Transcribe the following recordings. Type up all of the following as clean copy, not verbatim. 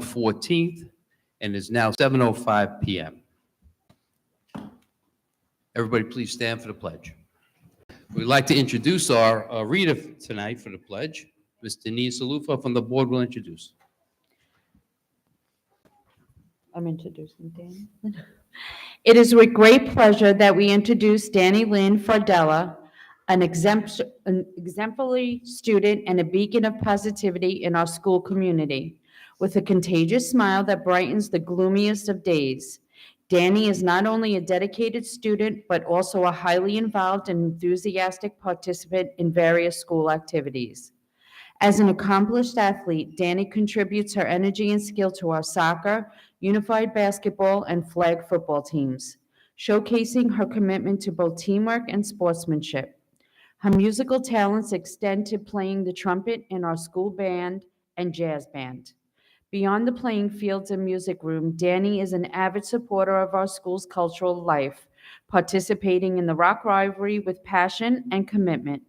14th, and it's now 7:05 p.m. Everybody please stand for the pledge. We'd like to introduce our reader tonight for the pledge. Ms. Denise Alufa from the board will introduce. I'm introducing Danny. It is with great pleasure that we introduce Danny Lynn Fardella, an exemplary student and a beacon of positivity in our school community. With a contagious smile that brightens the gloomiest of days, Danny is not only a dedicated student, but also a highly involved and enthusiastic participant in various school activities. As an accomplished athlete, Danny contributes her energy and skill to our soccer, unified basketball, and flag football teams, showcasing her commitment to both teamwork and sportsmanship. Her musical talents extend to playing the trumpet in our school band and jazz band. Beyond the playing fields and music room, Danny is an avid supporter of our school's cultural life, participating in the rock rivalry with passion and commitment.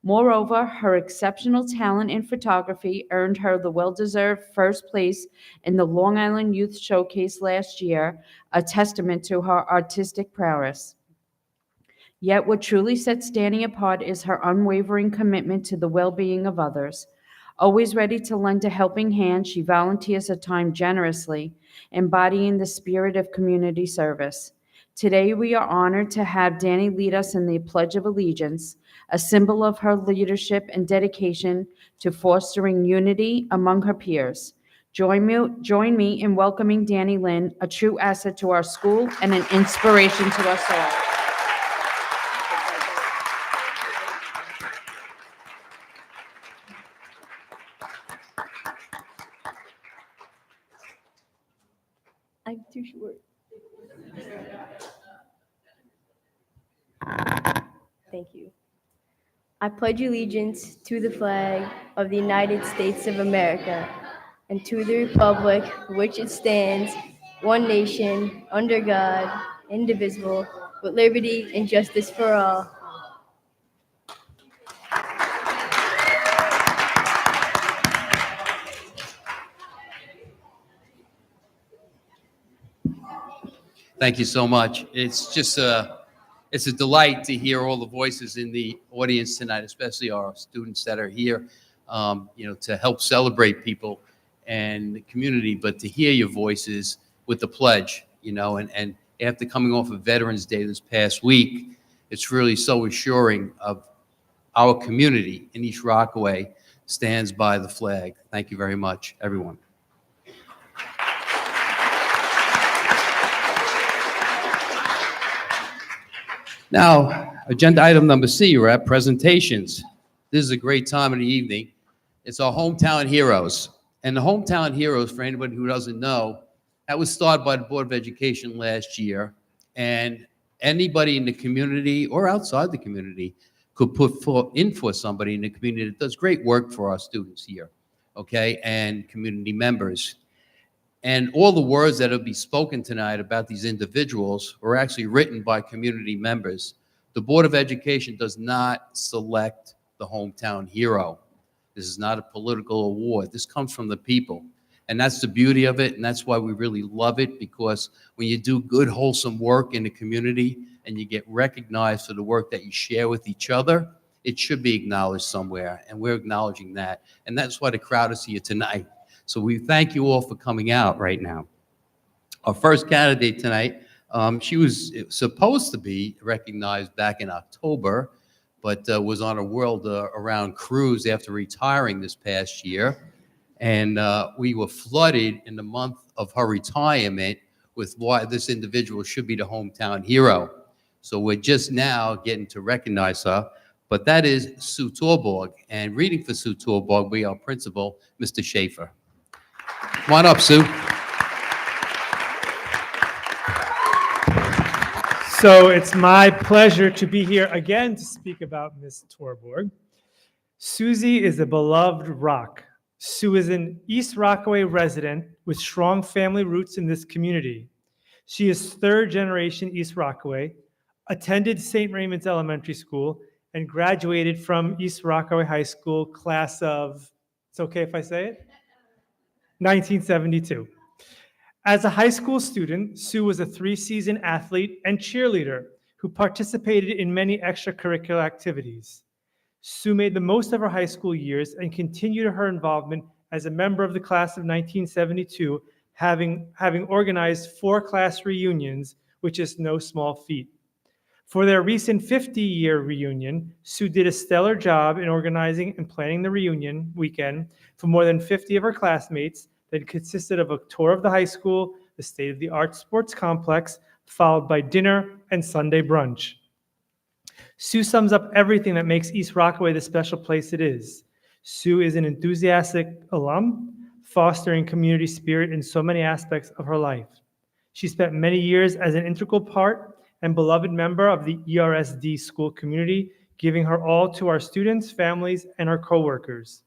Moreover, her exceptional talent in photography earned her the well-deserved first place in the Long Island Youth Showcase last year, a testament to her artistic prowess. Yet what truly sets Danny apart is her unwavering commitment to the well-being of others. Always ready to lend a helping hand, she volunteers her time generously, embodying the spirit of community service. Today, we are honored to have Danny lead us in the Pledge of Allegiance, a symbol of her leadership and dedication to fostering unity among her peers. Join me in welcoming Danny Lynn, a true asset to our school and an inspiration to us all. I'm too short. Thank you. I pledge allegiance to the flag of the United States of America and to the republic for which it stands, one nation, under God, indivisible, with liberty and justice for all. Thank you so much. It's just it's a delight to hear all the voices in the audience tonight, especially our students that are here, to help celebrate people and the community, but to hear your voices with the pledge, and after coming off of Veterans Day this past week, it's really so assuring of our community in East Rockaway stands by the flag. Thank you very much, everyone. Now, agenda item number C, we're at presentations. This is a great time of the evening. It's our hometown heroes. And the hometown heroes, for anybody who doesn't know, that was started by the Board of Education last year. And anybody in the community or outside the community could put in for somebody in the community that does great work for our students here, okay, and community members. And all the words that will be spoken tonight about these individuals were actually written by community members. The Board of Education does not select the hometown hero. This is not a political award. This comes from the people. And that's the beauty of it, and that's why we really love it, because when you do good, wholesome work in the community and you get recognized for the work that you share with each other, it should be acknowledged somewhere, and we're acknowledging that. And that's why the crowd is here tonight. So we thank you all for coming out right now. Our first candidate tonight, she was supposed to be recognized back in October, but was on a world around cruise after retiring this past year. And we were flooded in the month of her retirement with why this individual should be the hometown hero. So we're just now getting to recognize her, but that is Sue Torborg. And reading for Sue Torborg, we our principal, Mr. Schaefer. Come on up, Sue. So it's my pleasure to be here again to speak about Miss Torborg. Susie is a beloved rock. Sue is an East Rockaway resident with strong family roots in this community. She is third generation East Rockaway, attended St. Raymond's Elementary School, and graduated from East Rockaway High School class of, it's okay if I say it? 1972. As a high school student, Sue was a 3-season athlete and cheerleader who participated in many extracurricular activities. Sue made the most of her high school years and continued her involvement as a member of the class of 1972, having organized 4 class reunions, which is no small feat. For their recent 50-year reunion, Sue did a stellar job in organizing and planning the reunion weekend for more than 50 of her classmates that consisted of a tour of the high school, the state-of-the-art sports complex, followed by dinner and Sunday brunch. Sue sums up everything that makes East Rockaway the special place it is. Sue is an enthusiastic alum, fostering community spirit in so many aspects of her life. She spent many years as an integral part and beloved member of the ERSD school community, giving her all to our students, families, and our coworkers.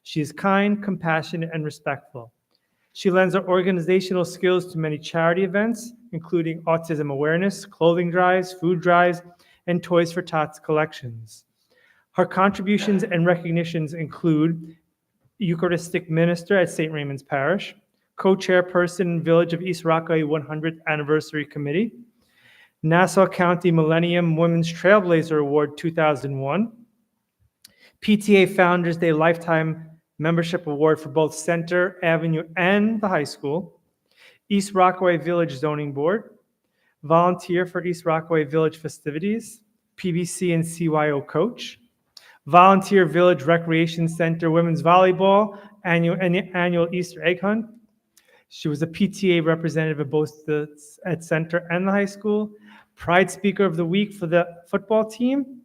She is kind, compassionate, and respectful. She lends her organizational skills to many charity events, including autism awareness, clothing drives, food drives, and Toys for Tots collections. Her contributions and recognitions include Eucharistic Minister at St. Raymond's Parish, co-chairperson Village of East Rockaway 100th Anniversary Committee, Nassau County Millennium Women's Trailblazer Award 2001, PTA Founders Day Lifetime Membership Award for both Center Avenue and the high school, East Rockaway Village Zoning Board, volunteer for East Rockaway Village festivities, PBC and CYO coach, volunteer Village Recreation Center women's volleyball, annual Easter egg hunt. She was a PTA representative of both at Center and the high school, Pride Speaker of the Week for the football team,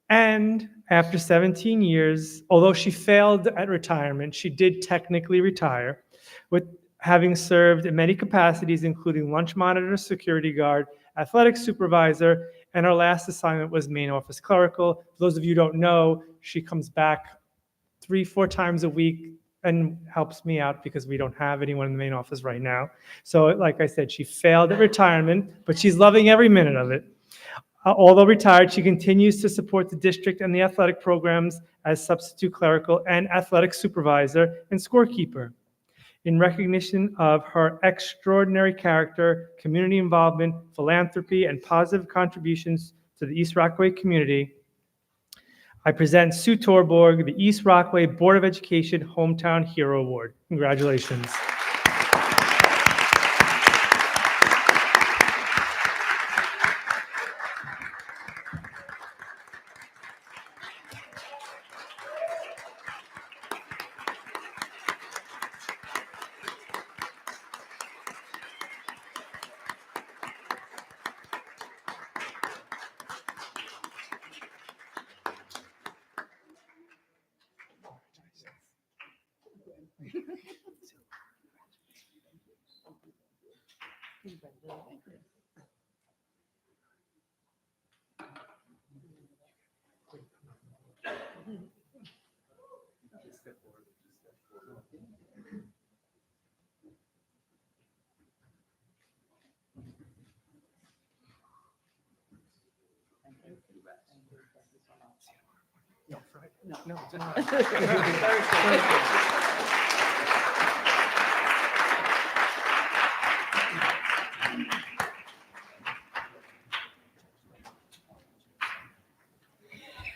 and after 17 years, although she failed at retirement, she did technically retire, with having served in many capacities, including lunch monitor, security guard, athletic supervisor, and her last assignment was main office clerical. For those of you who don't know, she comes back 3-4 times a week and helps me out because we don't have anyone in the main office right now. So like I said, she failed at retirement, but she's loving every minute of it. Although retired, she continues to support the district and the athletic programs as substitute clerical and athletic supervisor and scorekeeper. In recognition of her extraordinary character, community involvement, philanthropy, and positive contributions to the East Rockaway community, I present Sue Torborg, the East Rockaway Board of Education Hometown Hero Award. Congratulations.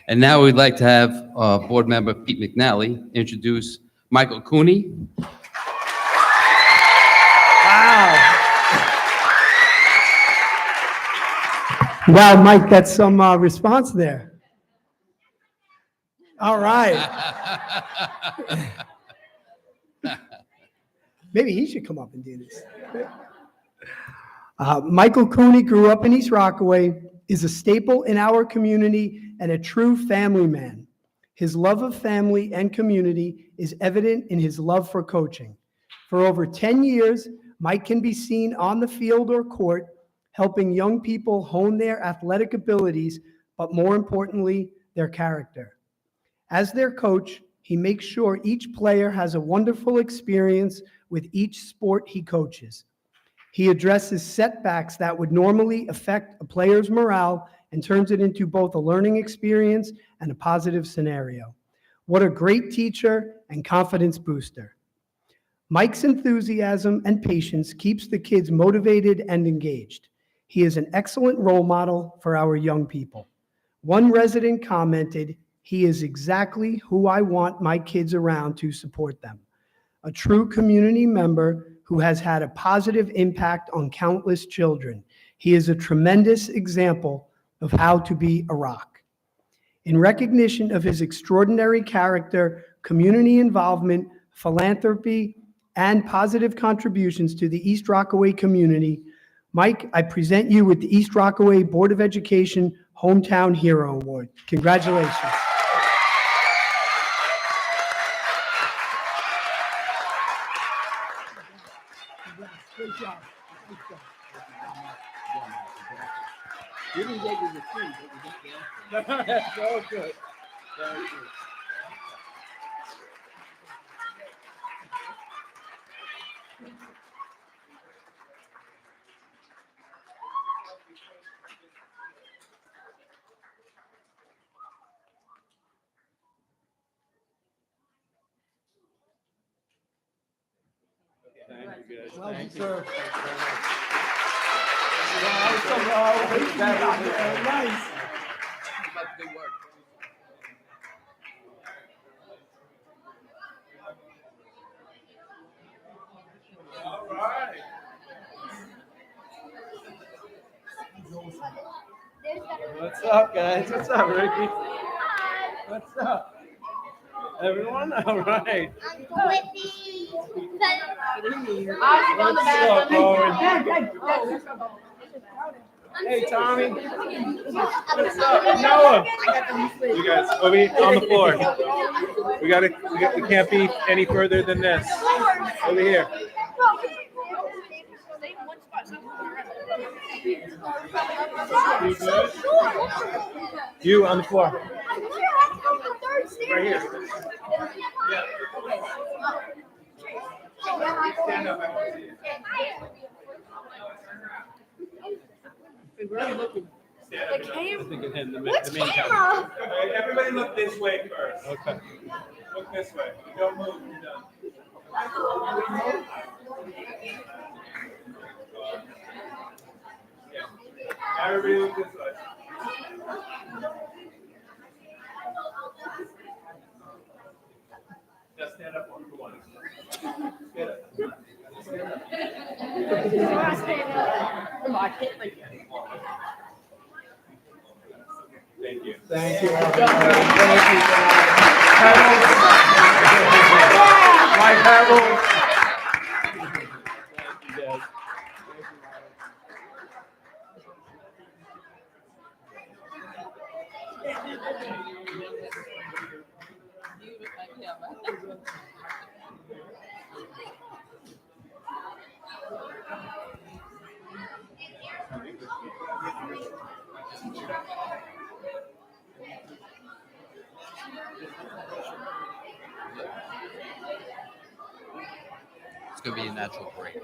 And now we'd like to have Board Member Pete McNally introduce Michael Cooney. Wow, Mike, that's some response there. All right. Maybe he should come up and do this. Michael Cooney grew up in East Rockaway, is a staple in our community, and a true family man. His love of family and community is evident in his love for coaching. For over 10 years, Mike can be seen on the field or court, helping young people hone their athletic abilities, but more importantly, their character. As their coach, he makes sure each player has a wonderful experience with each sport he coaches. He addresses setbacks that would normally affect a player's morale and turns it into both a learning experience and a positive scenario. What a great teacher and confidence booster. Mike's enthusiasm and patience keeps the kids motivated and engaged. He is an excellent role model for our young people. One resident commented, "He is exactly who I want my kids around to support them." A true community member who has had a positive impact on countless children. He is a tremendous example of how to be a rock. In recognition of his extraordinary character, community involvement, philanthropy, and positive contributions to the East Rockaway community, Mike, I present you with the East Rockaway Board of Education Hometown Hero Award. Congratulations. Great job. You didn't get you the food, but you got the answer. So good. Very good. Thank you, guys. Well Thank you. deserved. Nice. Keep up the good work. All right. What's up, guys? What's up, Ricky? What's up? Everyone? All right. Uncle Whitney. What's up, Owen? Hey, Tommy. What's up, Noah? You guys, on the floor. We can't be any further than this. Over here. You good? You on the floor. Right here. Yeah. Stand up. I want to see you. Stand up. The main camera. Okay, everybody look this way first. Okay. Look this way. Don't move. You're done. Yeah. Everybody look this way. Just stand up one for one. Stand up. Thank you. Thank you. My Pebbles. Thank you, guys. It's going to be a natural break.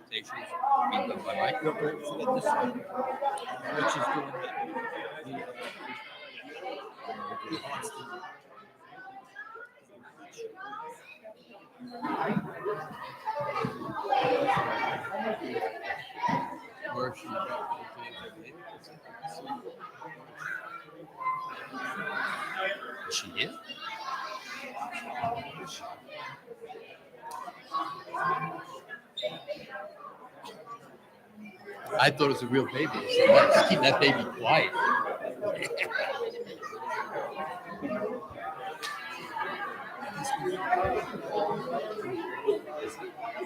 Presentations being done by Mike. Where she is she here? I thought it was a real baby. So let's keep that baby quiet.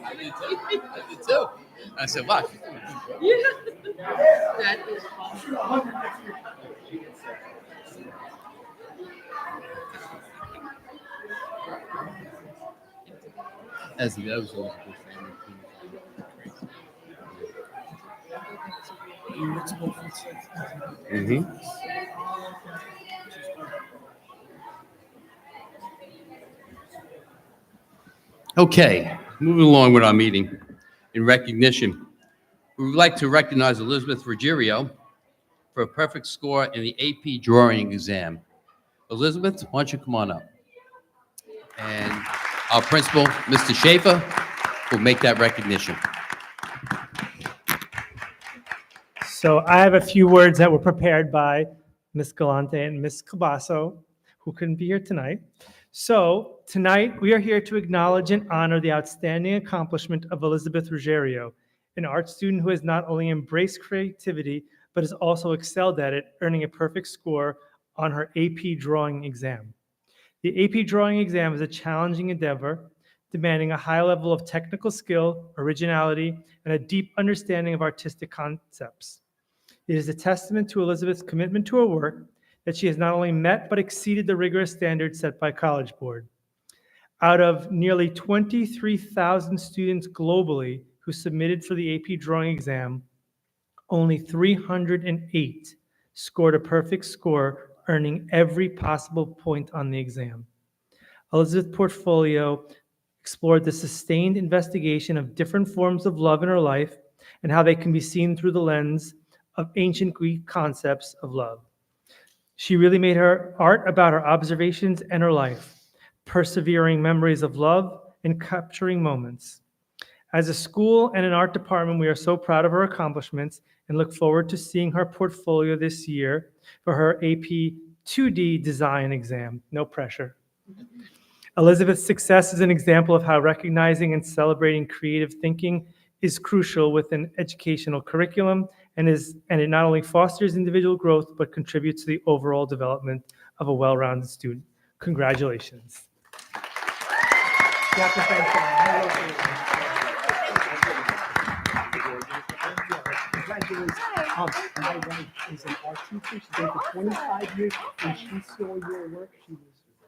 I did too. I said, "What?" As that was always a good family. Mm-hmm. Okay, moving along with our meeting. In recognition, we would like to recognize Elizabeth Ruggiero for a perfect score in the AP drawing exam. Elizabeth, why don't you come on up? And our principal, Mr. Schaefer, will make that recognition. So I have a few words that were prepared by Ms. Galante and Ms. Cabasso, who couldn't be here tonight. So tonight, we are here to acknowledge and honor the outstanding accomplishment of Elizabeth Ruggiero, an art student who has not only embraced creativity, but has also excelled at it, earning a perfect score on her AP drawing exam. The AP drawing exam is a challenging endeavor, demanding a high level of technical skill, originality, and a deep understanding of artistic concepts. It is a testament to Elizabeth's commitment to her work that she has not only met but exceeded the rigorous standards set by College Board. Out of nearly 23,000 students globally who submitted for the AP drawing exam, only 308 scored a perfect score, earning every possible point on the exam. Elizabeth's portfolio explored the sustained investigation of different forms of love in her life and how they can be seen through the lens of ancient Greek concepts of love. She really made her art about her observations and her life, persevering memories of love and capturing moments. As a school and an art department, we are so proud of her accomplishments and look forward to seeing her portfolio this year for her AP 2D design exam. No pressure. Elizabeth's success is an example of how recognizing and celebrating creative thinking is crucial within educational curriculum and it not only fosters individual growth, but contributes to the overall development of a well-rounded student. Congratulations. Congratulations. My wife is an art teacher. She's been for 25 years. When she saw your work, she was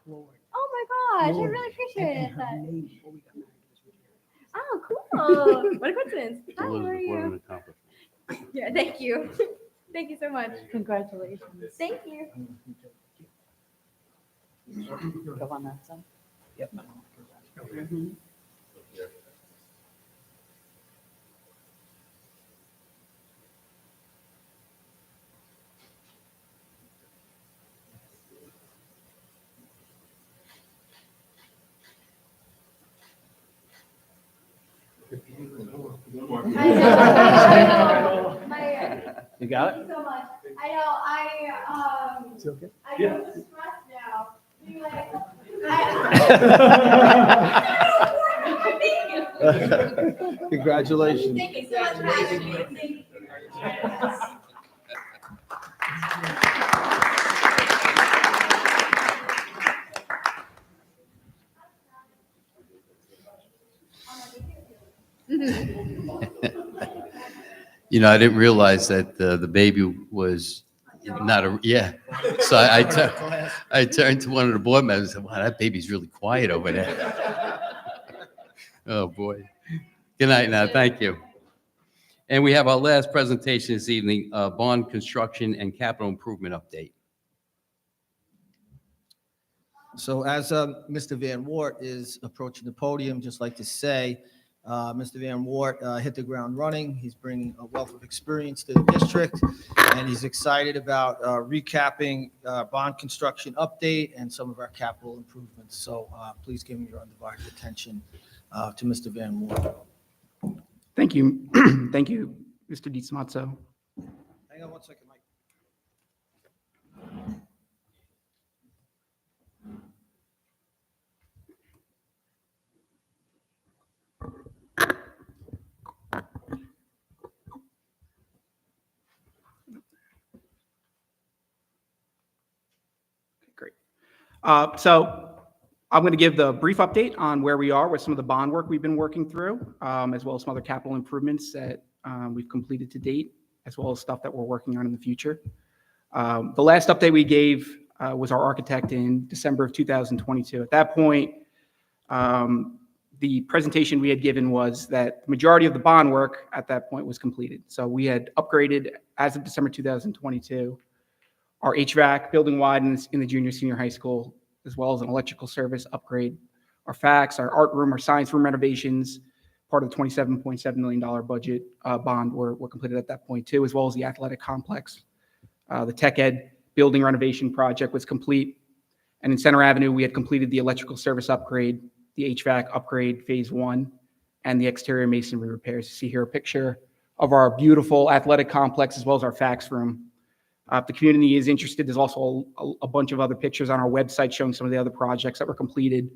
floored. Oh my gosh, I Floored. really appreciate And her that. name before we got married was Ruggiero. Oh, cool. What a coincidence. Hi, how are Elizabeth, what an you? accomplishment. Yeah, thank you. Thank you so much. Congratulations. Thank you. Go on that side. Yep. Mhm. You got Thank you so much. I know, Is it okay? I feel stressed now. Being like, Congratulations. Thank you so much for having me. Thank you. You know, I didn't realize that the baby was not a, yeah. So I turned to one of the board members and said, wow, that baby's really quiet over there. Oh, boy. Good night now. Thank you. And we have our last presentation this evening, bond construction and capital improvement update. So as Mr. Van Wart is approaching the podium, just like to say, Mr. Van Wart hit the ground running. He's bringing a wealth of experience to the district, and he's excited about recapping bond construction update and some of our capital improvements. So please give him your undivided attention to Mr. Van Wart. Thank you. Thank you, Mr. DiSmazzo. Hang on one second, Mike. Great. So I'm going to give the brief update on where we are with some of the bond work we've been working through, as well as some other capital improvements that we've completed to date, as well as stuff that we're working on in the future. The last update we gave was our architect in December of 2022. At that point, the presentation we had given was that the majority of the bond work at that point was completed. So we had upgraded, as of December 2022, our HVAC building-wide in the junior senior high school, as well as an electrical service upgrade, our FACS, our art room, our science room renovations, part of the $27.7 million budget bond were completed at that point too, as well as the athletic complex. The tech ed building renovation project was complete. And in Center Avenue, we had completed the electrical service upgrade, the HVAC upgrade phase 1, and the exterior masonry repairs. You see here a picture of our beautiful athletic complex as well as our FACS room. If the community is interested, there's also a bunch of other pictures on our website showing some of the other projects that were completed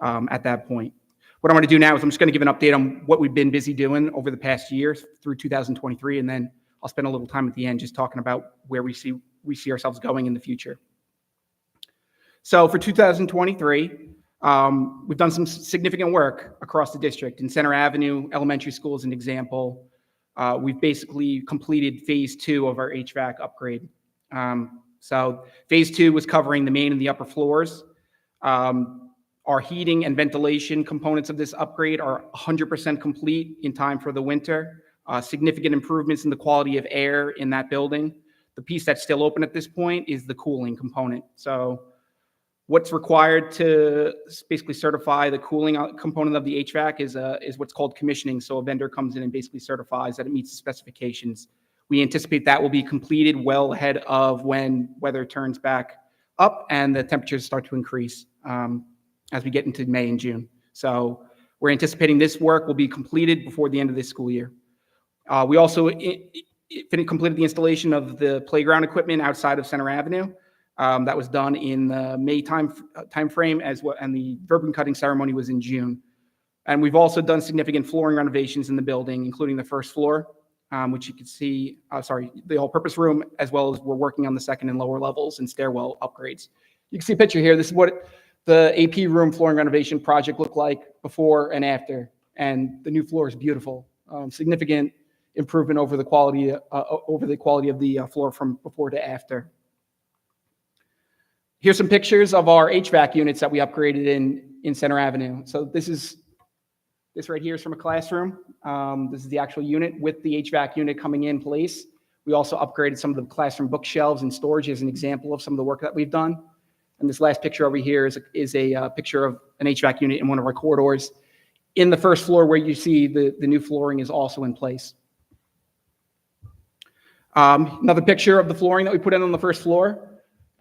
at that point. What I'm going to do now is I'm just going to give an update on what we've been busy doing over the past year through 2023, and then I'll spend a little time at the end just talking about where we see ourselves going in the future. So for 2023, we've done some significant work across the district. In Center Avenue Elementary School as an example, we've basically completed phase 2 of our HVAC upgrade. So phase 2 was covering the main and the upper floors. Our heating and ventilation components of this upgrade are 100% complete in time for the winter. Significant improvements in the quality of air in that building. The piece that's still open at this point is the cooling component. So what's required to basically certify the cooling component of the HVAC is what's called commissioning. So a vendor comes in and basically certifies that it meets the specifications. We anticipate that will be completed well ahead of when weather turns back up and the temperatures start to increase as we get into May and June. So we're anticipating this work will be completed before the end of this school year. We also completed the installation of the playground equipment outside of Center Avenue. That was done in the May time frame as well, and the ribbon cutting ceremony was in June. And we've also done significant flooring renovations in the building, including the first floor, which you can see, the all-purpose room, as well as we're working on the second and lower levels and stairwell upgrades. You can see a picture here. This is what the AP room flooring renovation project looked like before and after, and the new floor is beautiful. Significant improvement over the quality of the floor from before to after. Here's some pictures of our HVAC units that we upgraded in Center Avenue. So this right here is from a classroom. This is the actual unit with the HVAC unit coming in place. We also upgraded some of the classroom bookshelves and storage as an example of some of the work that we've done. And this last picture over here is a picture of an HVAC unit in one of our corridors. In the first floor where you see the new flooring is also in place. Another picture of the flooring that we put in on the first floor.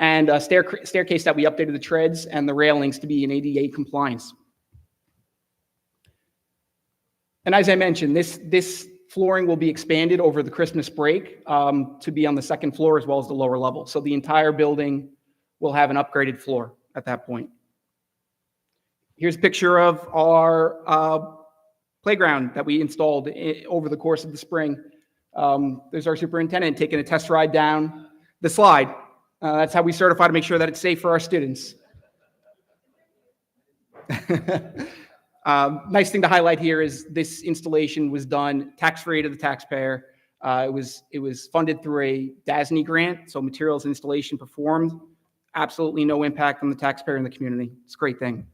And a staircase that we updated the treads and the railings to be in ADA compliance. And as I mentioned, this flooring will be expanded over the Christmas break to be on the second floor as well as the lower level. So the entire building will have an upgraded floor at that point. Here's a picture of our playground that we installed over the course of the spring. There's our superintendent taking a test ride down the slide. That's how we certify to make sure that it's safe for our students. Nice thing to highlight here is this installation was done tax-free to the taxpayer. It was funded through a DASNY grant, so materials installation performed. Absolutely no impact on the taxpayer and the community. It's a great thing.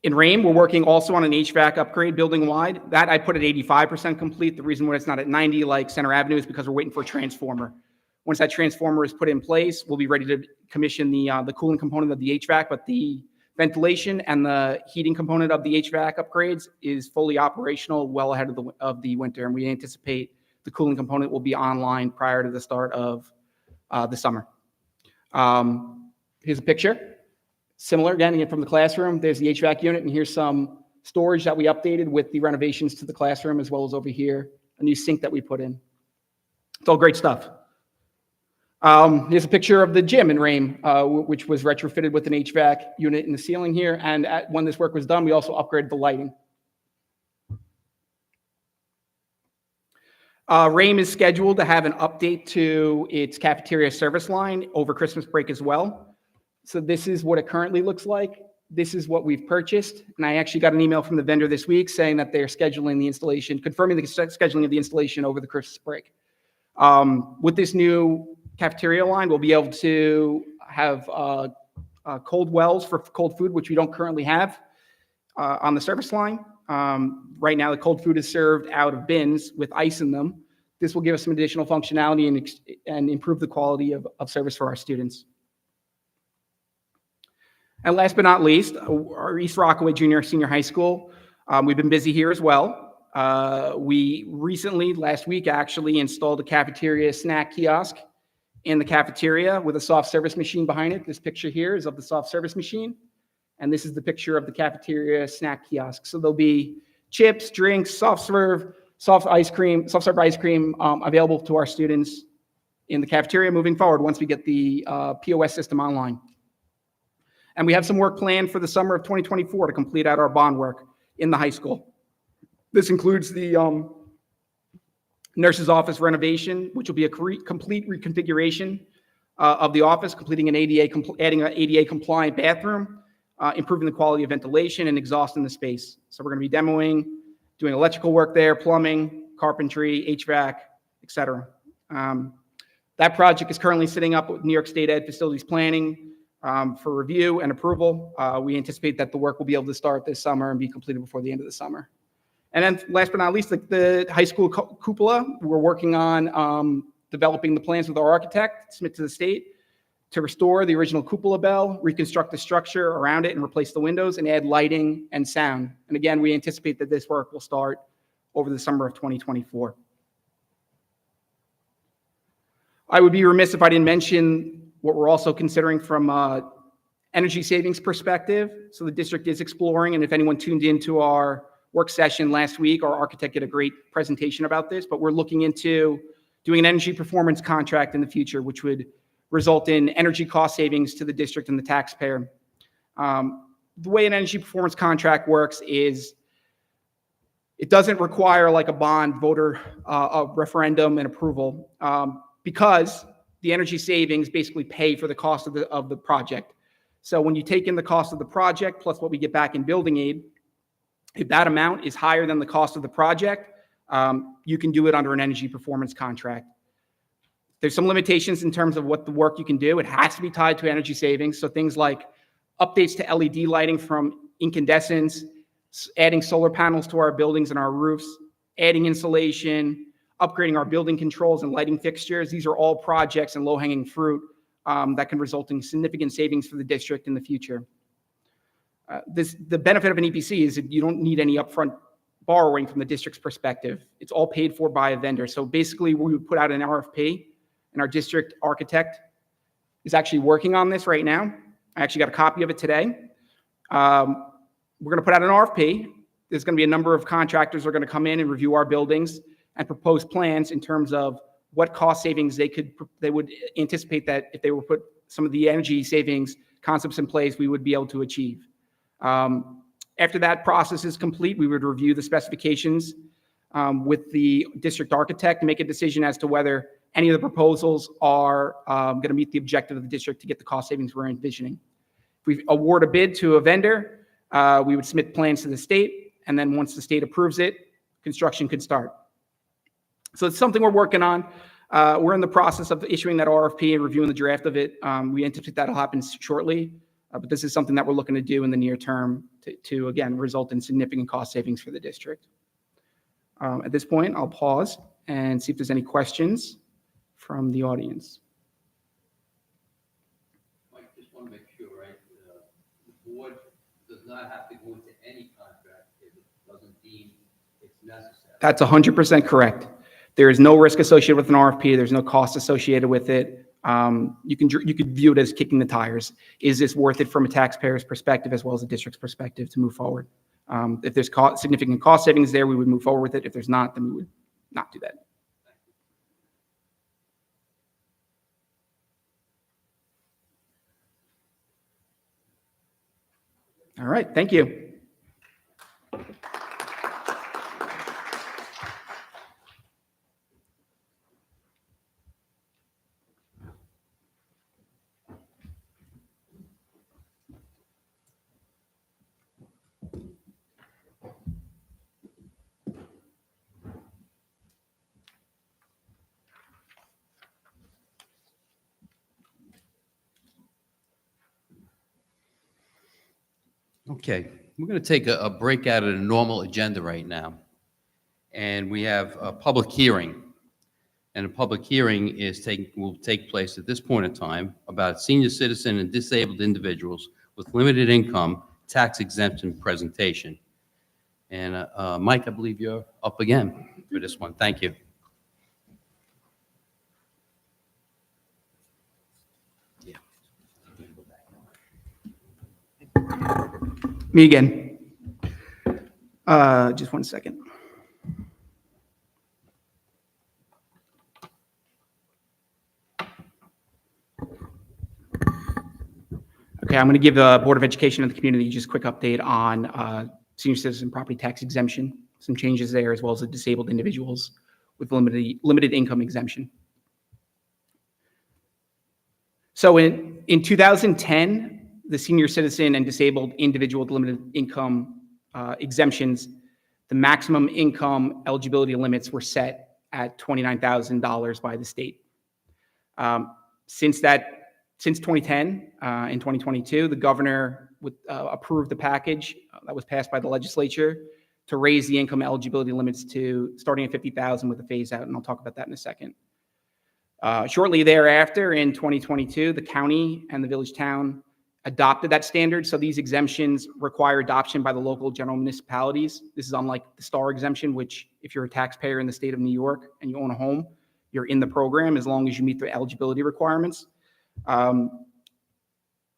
In Rame, we're working also on an HVAC upgrade building-wide. That I put at 85% complete. The reason why it's not at 90 like Center Avenue is because we're waiting for a transformer. Once that transformer is put in place, we'll be ready to commission the cooling component of the HVAC, but the ventilation and the heating component of the HVAC upgrades is fully operational well ahead of the winter, and we anticipate the cooling component will be online prior to the start of the summer. Here's a picture. Similar, again, from the classroom. There's the HVAC unit, and here's some storage that we updated with the renovations to the classroom, as well as over here, a new sink that we put in. It's all great stuff. Here's a picture of the gym in Rame, which was retrofitted with an HVAC unit in the ceiling here. And when this work was done, we also upgraded the lighting. Rame is scheduled to have an update to its cafeteria service line over Christmas break as well. So this is what it currently looks like. This is what we've purchased. And I actually got an email from the vendor this week saying that they're scheduling the installation, confirming the scheduling of the installation over the Christmas break. With this new cafeteria line, we'll be able to have cold wells for cold food, which we don't currently have on the service line. Right now, the cold food is served out of bins with ice in them. This will give us some additional functionality and improve the quality of service for our students. And last but not least, our East Rockaway Junior Senior High School. We've been busy here as well. We recently, last week actually, installed a cafeteria snack kiosk in the cafeteria with a soft service machine behind it. This picture here is of the soft service machine. And this is the picture of the cafeteria snack kiosk. So there'll be chips, drinks, soft serve ice cream available to our students in the cafeteria moving forward once we get the POS system online. And we have some work planned for the summer of 2024 to complete out our bond work in the high school. This includes the nurse's office renovation, which will be a complete reconfiguration of the office, completing adding an ADA compliant bathroom, improving the quality of ventilation and exhaust in the space. So we're going to be demoing, doing electrical work there, plumbing, carpentry, HVAC, etc. That project is currently sitting up with New York State Ed Facilities Planning for review and approval. We anticipate that the work will be able to start this summer and be completed before the end of the summer. And then last but not least, the high school cupola, we're working on developing the plans with our architect, submit to the state to restore the original cupola bell, reconstruct the structure around it and replace the windows and add lighting and sound. And again, we anticipate that this work will start over the summer of 2024. I would be remiss if I didn't mention what we're also considering from an energy savings perspective. So the district is exploring, and if anyone tuned into our work session last week, our architect did a great presentation about this, but we're looking into doing an energy performance contract in the future, which would result in energy cost savings to the district and the taxpayer. The way an energy performance contract works is it doesn't require like a bond voter a referendum and approval because the energy savings basically pay for the cost of the project. So when you take in the cost of the project plus what we get back in building aid, if that amount is higher than the cost of the project, you can do it under an energy performance contract. There's some limitations in terms of what the work you can do. It has to be tied to energy savings. So things like updates to LED lighting from incandescents, adding solar panels to our buildings and our roofs, adding insulation, upgrading our building controls and lighting fixtures. These are all projects and low-hanging fruit that can result in significant savings for the district in the future. The benefit of an EPC is that you don't need any upfront borrowing from the district's perspective. It's all paid for by a vendor. So basically, we would put out an RFP, and our district architect is actually working on this right now. I actually got a copy of it today. We're going to put out an RFP. There's going to be a number of contractors who are going to come in and review our buildings and propose plans in terms of what cost savings they would anticipate that if they were put some of the energy savings concepts in place, we would be able to achieve. After that process is complete, we would review the specifications with the district architect and make a decision as to whether any of the proposals are going to meet the objective of the district to get the cost savings we're envisioning. If we award a bid to a vendor, we would submit plans to the state, and then once the state approves it, construction could start. So it's something we're working on. We're in the process of issuing that RFP and reviewing the draft of it. We anticipate that'll happen shortly, but this is something that we're looking to do in the near term to again, result in significant cost savings for the district. At this point, I'll pause and see if there's any questions from the audience. Mike, just want to make sure, right? The board does not have to go into any contract if it doesn't deem it's necessary. That's 100% correct. There is no risk associated with an RFP. There's no cost associated with it. You could view it as kicking the tires. Is this worth it from a taxpayer's perspective as well as a district's perspective to move forward? If there's significant cost savings there, we would move forward with it. If there's not, then we would not do that. All right, thank you. Okay, we're going to take a break out of the normal agenda right now. And we have a public hearing. And a public hearing will take place at this point in time about senior citizen and disabled individuals with limited income tax exemption presentation. And Mike, I believe you're up again for this one. Thank you. Me again. Just one second. Okay, I'm going to give the Board of Education and the community just a quick update on senior citizen property tax exemption, some changes there, as well as the disabled individuals with limited income exemption. So in 2010, the senior citizen and disabled individual with limited income exemptions, the maximum income eligibility limits were set at $29,000 by the state. Since 2010, in 2022, the governor approved the package that was passed by the legislature to raise the income eligibility limits to starting at 50,000 with a phase out, and I'll talk about that in a second. Shortly thereafter, in 2022, the county and the village town adopted that standard. So these exemptions require adoption by the local general municipalities. This is unlike the STAR exemption, which if you're a taxpayer in the state of New York and you own a home, you're in the program as long as you meet the eligibility requirements.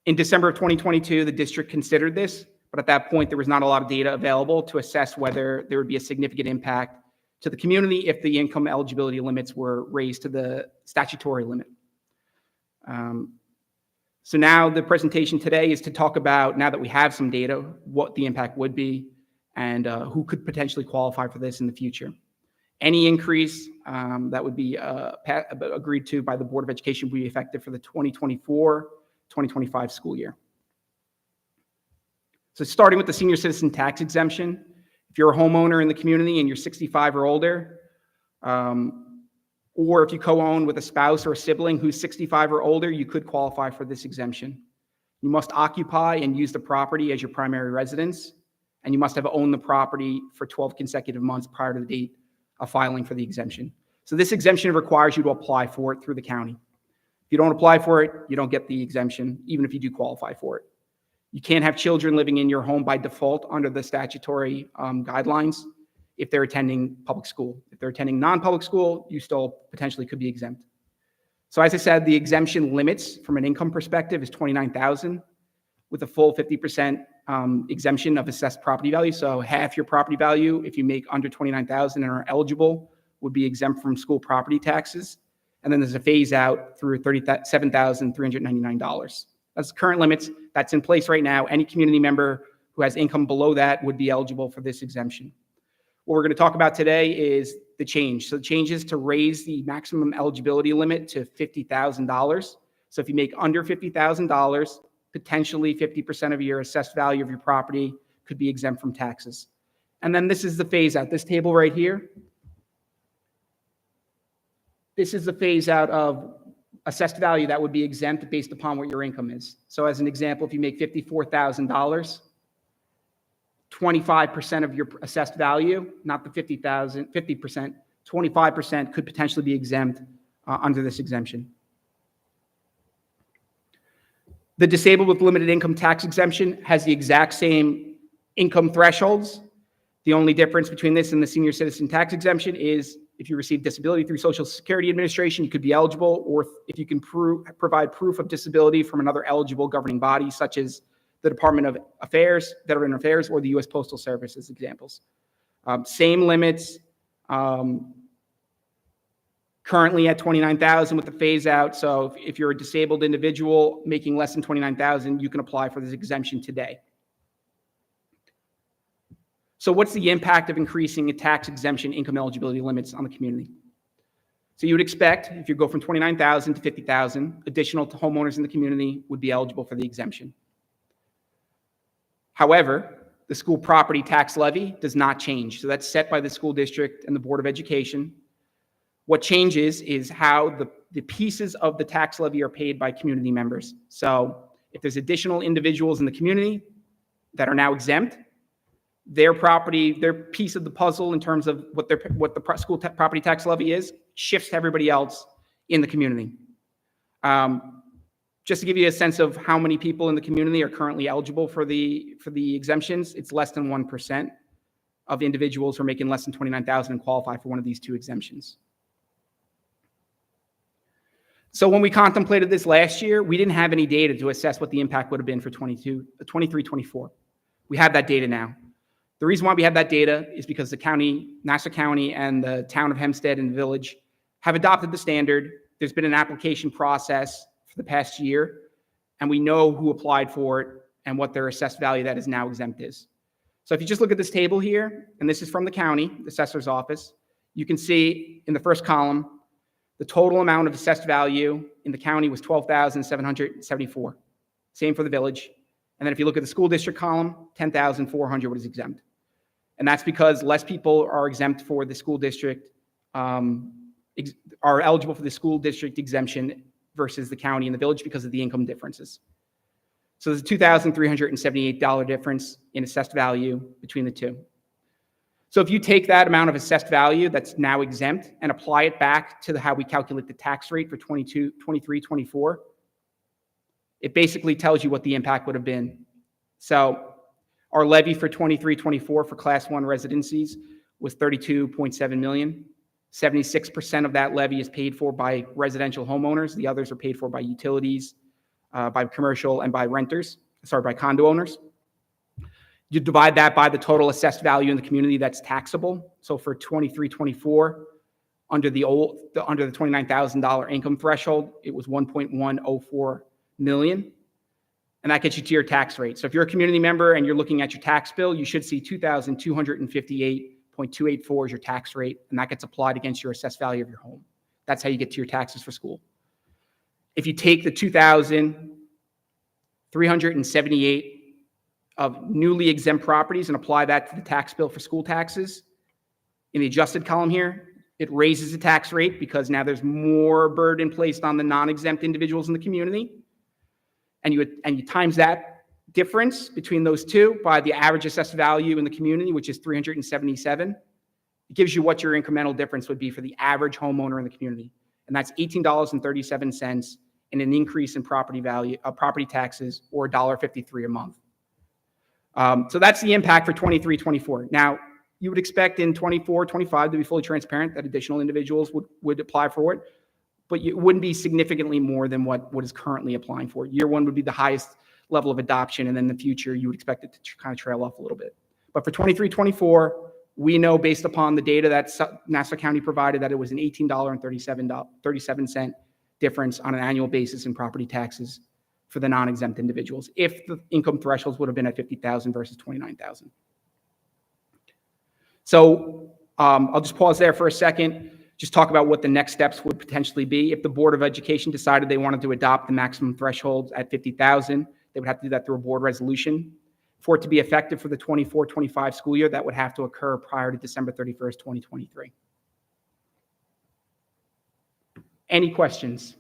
In December of 2022, the district considered this, but at that point, there was not a lot of data available to assess whether there would be a significant impact to the community if the income eligibility limits were raised to the statutory limit. So now the presentation today is to talk about, now that we have some data, what the impact would be and who could potentially qualify for this in the future. Any increase that would be agreed to by the Board of Education will be effective for the 2024-2025 school year. So starting with the senior citizen tax exemption, if you're a homeowner in the community and you're 65 or older, or if you co-own with a spouse or a sibling who's 65 or older, you could qualify for this exemption. You must occupy and use the property as your primary residence, and you must have owned the property for 12 consecutive months prior to the date of filing for the exemption. So this exemption requires you to apply for it through the county. If you don't apply for it, you don't get the exemption, even if you do qualify for it. You can't have children living in your home by default under the statutory guidelines if they're attending public school. If they're attending non-public school, you still potentially could be exempt. So as I said, the exemption limits from an income perspective is $29,000 with a full 50% exemption of assessed property value. So half your property value, if you make under $29,000 and are eligible, would be exempt from school property taxes. And then there's a phase out through $37,399. That's the current limits. That's in place right now. Any community member who has income below that would be eligible for this exemption. What we're going to talk about today is the change. So the change is to raise the maximum eligibility limit to $50,000. So if you make under $50,000, potentially 50% of your assessed value of your property could be exempt from taxes. And then this is the phase out. This table right here, this is the phase out of assessed value that would be exempt based upon what your income is. So as an example, if you make $54,000, 25% of your assessed value, not the 50,000, 50%, 25% could potentially be exempt under this exemption. The disabled with limited income tax exemption has the exact same income thresholds. The only difference between this and the senior citizen tax exemption is if you receive disability through Social Security Administration, you could be eligible, or if you can provide proof of disability from another eligible governing body, such as the Department of Affairs, Veteran Affairs, or the U.S. Postal Service as examples. Same limits, currently at $29,000 with the phase out. So if you're a disabled individual making less than $29,000, you can apply for this exemption today. So what's the impact of increasing a tax exemption income eligibility limits on the community? So you would expect, if you go from $29,000 to $50,000, additional homeowners in the community would be eligible for the exemption. However, the school property tax levy does not change. So that's set by the school district and the Board of Education. What changes is how the pieces of the tax levy are paid by community members. So if there's additional individuals in the community that are now exempt, their property, their piece of the puzzle in terms of what the school property tax levy is, shifts to everybody else in the community. Just to give you a sense of how many people in the community are currently eligible for the exemptions, it's less than 1% of individuals who are making less than 29,000 and qualify for one of these two exemptions. So when we contemplated this last year, we didn't have any data to assess what the impact would have been for 23-24. We have that data now. The reason why we have that data is because the county, Nassau County, and the town of Hempstead and the village have adopted the standard. There's been an application process for the past year, and we know who applied for it and what their assessed value that is now exempt is. So if you just look at this table here, and this is from the county, the assessor's office, you can see in the first column, the total amount of assessed value in the county was $12,774. Same for the village. And then if you look at the school district column, $10,400 was exempt. And that's because less people are exempt for the school district, are eligible for the school district exemption versus the county and the village because of the income differences. So there's a $2,378 difference in assessed value between the two. So if you take that amount of assessed value that's now exempt and apply it back to how we calculate the tax rate for 23-24, it basically tells you what the impact would have been. So our levy for 23-24 for Class 1 residencies was $32.7 million. 76% of that levy is paid for by residential homeowners. The others are paid for by utilities, by commercial, and by by condo owners. You divide that by the total assessed value in the community that's taxable. So for 23-24, under the $29,000 income threshold, it was 1.104 million. And that gets you to your tax rate. So if you're a community member and you're looking at your tax bill, you should see $2,258.284 is your tax rate, and that gets applied against your assessed value of your home. That's how you get to your taxes for school. If you take the $2,378 of newly exempt properties and apply that to the tax bill for school taxes, in the adjusted column here, it raises the tax rate because now there's more burden placed on the non-exempt individuals in the community. And you times that difference between those two by the average assessed value in the community, which is 377. It gives you what your incremental difference would be for the average homeowner in the community. And that's $18.37 and an increase in property value, property taxes, or $1.53 a month. So that's the impact for 23-24. Now, you would expect in 24-25 to be fully transparent that additional individuals would apply for it, but it wouldn't be significantly more than what is currently applying for. Year one would be the highest level of adoption, and then in the future, you would expect it to kind of trail off a little bit. But for 23-24, we know based upon the data that Nassau County provided that it was an $18.37 difference on an annual basis in property taxes for the non-exempt individuals if the income thresholds would have been at 50,000 versus 29,000. So I'll just pause there for a second, just talk about what the next steps would potentially be. If the Board of Education decided they wanted to adopt the maximum thresholds at 50,000, they would have to do that through a board resolution. For it to be effective for the 24-25 school year, that would have to occur prior to December 31st, 2023. Any questions?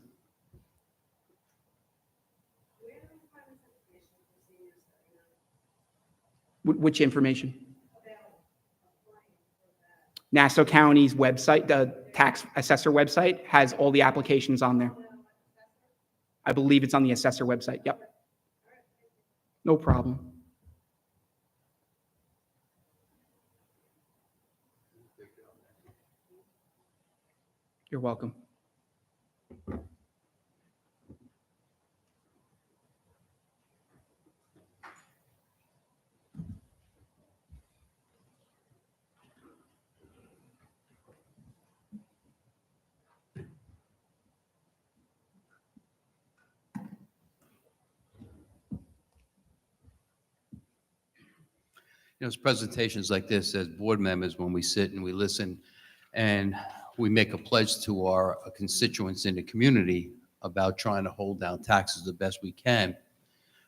Which information? Nassau County's website, the tax assessor website, has all the applications on there. I believe it's on the assessor website. Yep. No problem. You're welcome. You know, it's presentations like this as board members, when we sit and we listen and we make a pledge to our constituents in the community about trying to hold down taxes the best we can.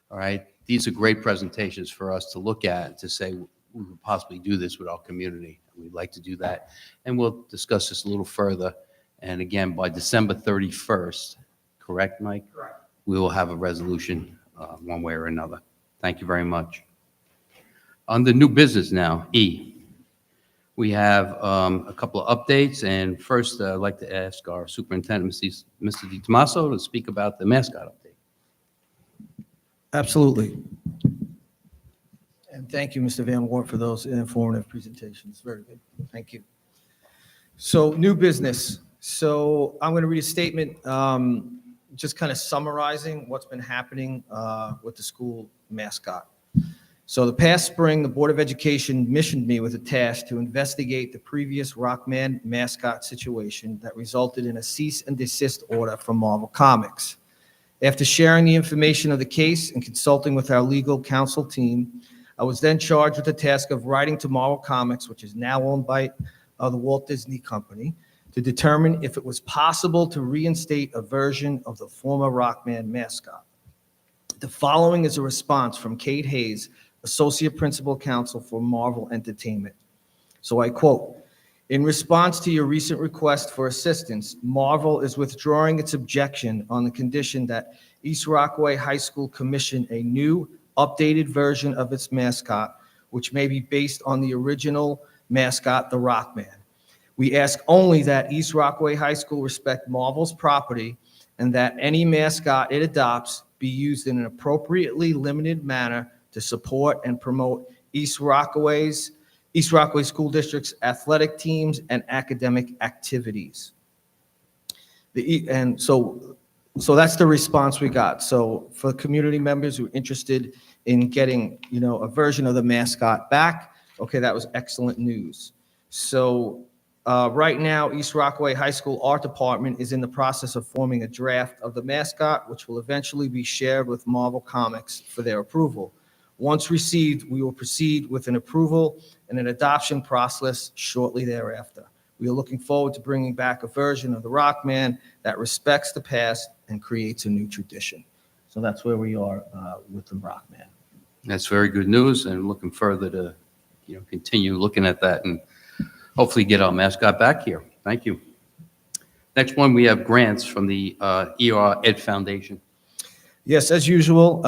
All right. These are great presentations for us to look at and to say we could possibly do this with our community. We'd like to do that. And we'll discuss this a little further. And again, by December 31st, correct, Mike? Correct. We will have a resolution one way or another. Thank you very much. On the new business now, E, we have a couple of updates. And first, I'd like to ask our superintendent, Mr. DiTomaso, to speak about the mascot update. Absolutely. And thank you, Mr. Van Wart, for those informative presentations. Very good. Thank you. So new business. So I'm going to read a statement just kind of summarizing what's been happening with the school mascot. So the past spring, the Board of Education missioned me with a task to investigate the previous Rockman mascot situation that resulted in a cease and desist order from Marvel Comics. After sharing the information of the case and consulting with our legal counsel team, I was then charged with the task of writing to Marvel Comics, which is now owned by the Walt Disney Company, to determine if it was possible to reinstate a version of the former Rockman mascot. The following is a response from Kate Hayes, Associate Principal Counsel for Marvel Entertainment. So I quote, "In response to your recent request for assistance, Marvel is withdrawing its objection on the condition that East Rockaway High School commission a new, updated version of its mascot, which may be based on the original mascot, the Rockman. We ask only that East Rockaway High School respect Marvel's property and that any mascot it adopts be used in an appropriately limited manner to support and promote East Rockaway School District's athletic teams and academic activities." So that's the response we got. So for community members who are interested in getting, a version of the mascot back, okay, that was excellent news. So right now, East Rockaway High School Art Department is in the process of forming a draft of the mascot, which will eventually be shared with Marvel Comics for their approval. Once received, we will proceed with an approval and an adoption process shortly thereafter. We are looking forward to bringing back a version of the Rockman that respects the past and creates a new tradition. So that's where we are with the Rockman. That's very good news, and looking further to, continue looking at that and hopefully get our mascot back here. Thank you. Next one, we have grants from the ER Ed Foundation. Yes, as usual,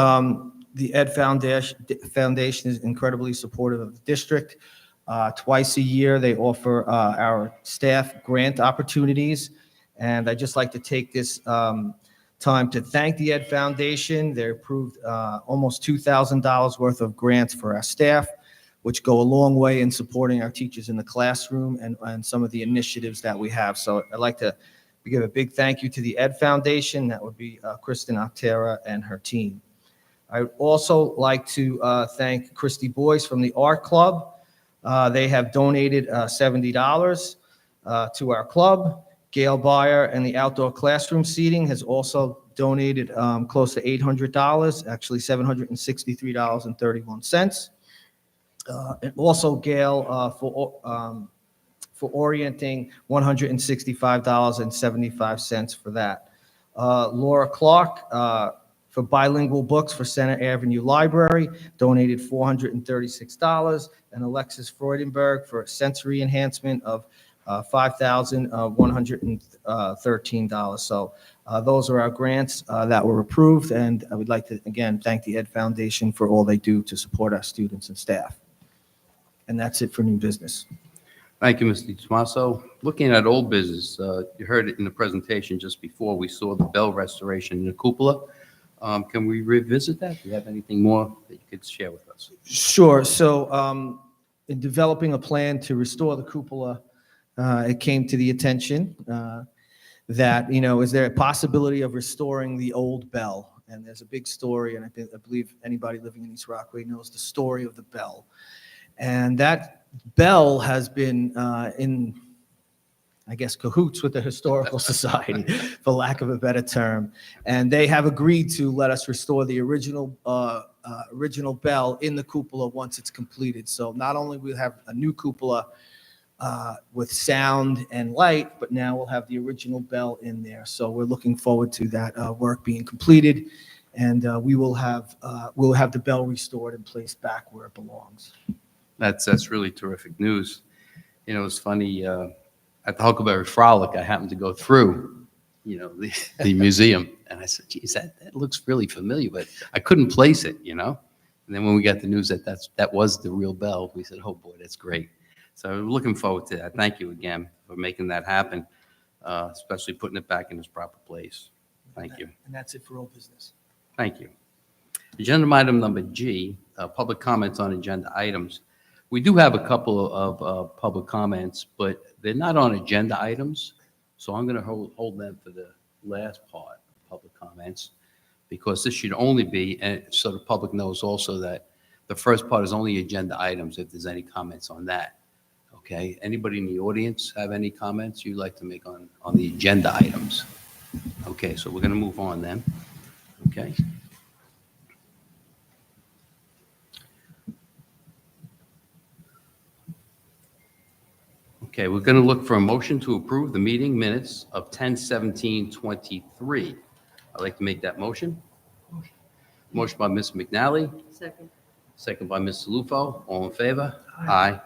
the Ed Foundation is incredibly supportive of the district. Twice a year, they offer our staff grant opportunities. And I'd just like to take this time to thank the Ed Foundation. They approved almost $2,000 worth of grants for our staff, which go a long way in supporting our teachers in the classroom and some of the initiatives that we have. So I'd like to give a big thank you to the Ed Foundation. That would be Kristen Octera and her team. I would also like to thank Christy Boyce from the Art Club. They have donated $70 to our club. Gail Beyer and the outdoor classroom seating has also donated close to $800, actually $763.31. And also Gail for orienting, $165.75 for that. Laura Clark for bilingual books for Center Avenue Library, donated $436, and Alexis Freudenberg for sensory enhancement of $5,113. So those are our grants that were approved, and I would like to, again, thank the Ed Foundation for all they do to support our students and staff. And that's it for new business. Thank you, Mr. Tomaso. Looking at old business, you heard it in the presentation just before, we saw the bell restoration in the cupola. Can we revisit that? Do you have anything more that you could share with us? Sure. So in developing a plan to restore the cupola, it came to the attention that, is there a possibility of restoring the old bell? And there's a big story, and I believe anybody living in East Rockaway knows the story of the bell. And that bell has been in, I guess, cahoots with the Historical Society, for lack of a better term. And they have agreed to let us restore the original bell in the cupola once it's completed. So not only will we have a new cupola with sound and light, but now we'll have the original bell in there. So we're looking forward to that work being completed, and we'll have the bell restored and placed back where it belongs. That's really terrific news. It's funny, at the Huckleberry Frolic, I happened to go through, the museum, and I said, geez, that looks really familiar, but I couldn't place it, And then when we got the news that was the real bell, we said, oh boy, that's great. So I'm looking forward to that. Thank you again for making that happen, especially putting it back in its proper place. Thank you. And that's it for old business. Thank you. Agenda item number G, public comments on agenda items. We do have a couple of public comments, but they're not on agenda items, so I'm going to hold them for the last part, public comments, because this should only be, and so the public knows also that the first part is only agenda items, if there's any comments on that. Okay, anybody in the audience have any comments you'd like to make on the agenda items? Okay, so we're going to move on then. Okay. Okay, we're going to look for a motion to approve the meeting minutes of 10/17/23. I'd like to make that motion. Motion by Ms. McNally, Second. second by Mr. Lufo. All in favor? Aye.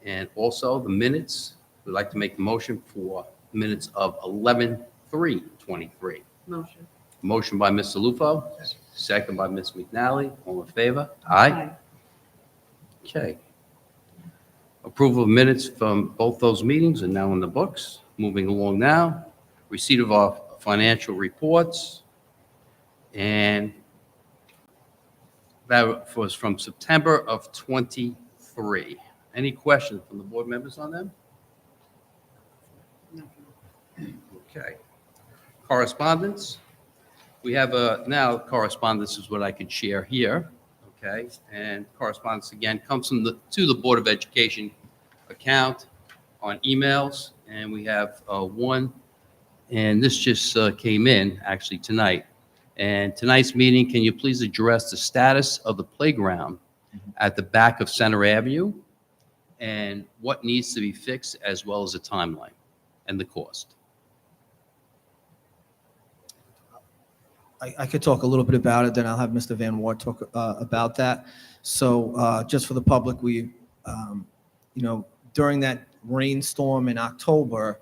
And also the minutes, we'd like to make the motion for minutes of 11/3/23. Motion. Motion by Mr. Lufo, second by Ms. McNally. All in favor? Aye. Okay. Approval of minutes from both those meetings are now in the books. Moving along now, receipt of our financial reports. And that was from September of '23. Any questions from the board members on them? Okay. Correspondence. We have now correspondence is what I can share here. Okay, and correspondence again comes from to the Board of Education account on emails, and we have one, and this just came in actually tonight. And tonight's meeting, can you please address the status of the playground at the back of Center Avenue and what needs to be fixed, as well as the timeline and the cost? I could talk a little bit about it, then I'll have Mr. Van Wart talk about that. So just for the public, during that rainstorm in October,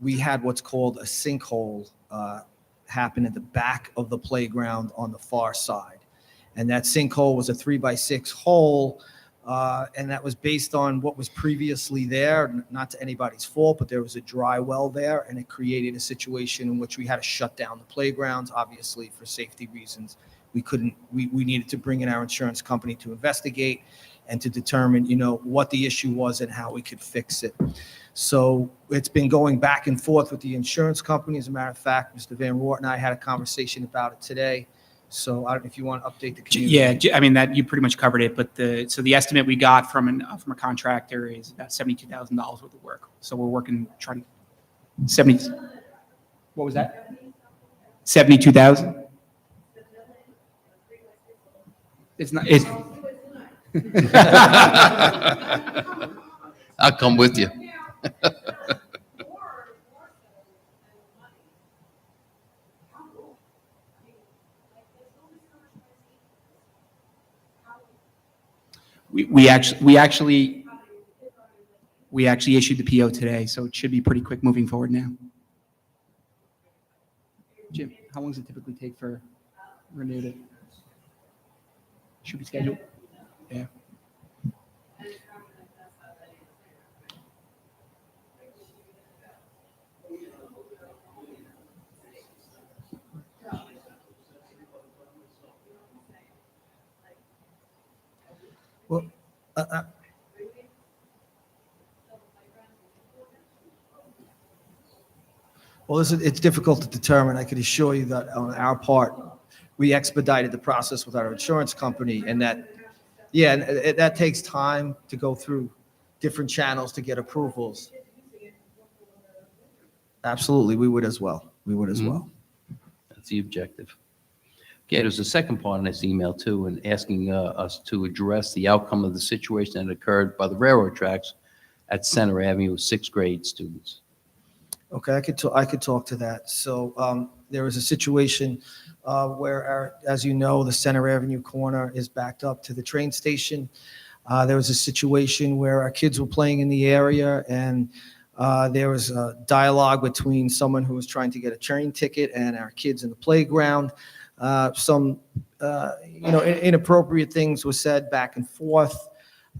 we had what's called a sinkhole happen at the back of the playground on the far side. And that sinkhole was a 3x6 hole, and that was based on what was previously there, not to anybody's fault, but there was a dry well there, and it created a situation in which we had to shut down the playgrounds, obviously for safety reasons. We needed to bring in our insurance company to investigate and to determine, what the issue was and how we could fix it. So it's been going back and forth with the insurance company. As a matter of fact, Mr. Van Wart and I had a conversation about it today. So I don't know if you want to update the community. Yeah, I mean, that you pretty much covered it, but the estimate we got from a contractor is about $72,000 worth of work. So we're trying 70. What was that? 72,000. It's not. It's. I'll come with you. We actually issued the PO today, so it should be pretty quick moving forward now. Jim, how long does it typically take for renewed it? Should be scheduled. Yeah. Well, it's difficult to determine. I can assure you that on our part, we expedited the process with our insurance company, and that takes time to go through different channels to get approvals. Absolutely, we would as well. That's the objective. Okay, there's a second part in this email too, and asking us to address the outcome of the situation that occurred by the railroad tracks at Center Avenue with sixth grade students. Okay, I could talk to that. So there was a situation where, as you know, the Center Avenue corner is backed up to the train station. There was a situation where our kids were playing in the area, and there was a dialogue between someone who was trying to get a train ticket and our kids in the playground. Some inappropriate things were said back and forth.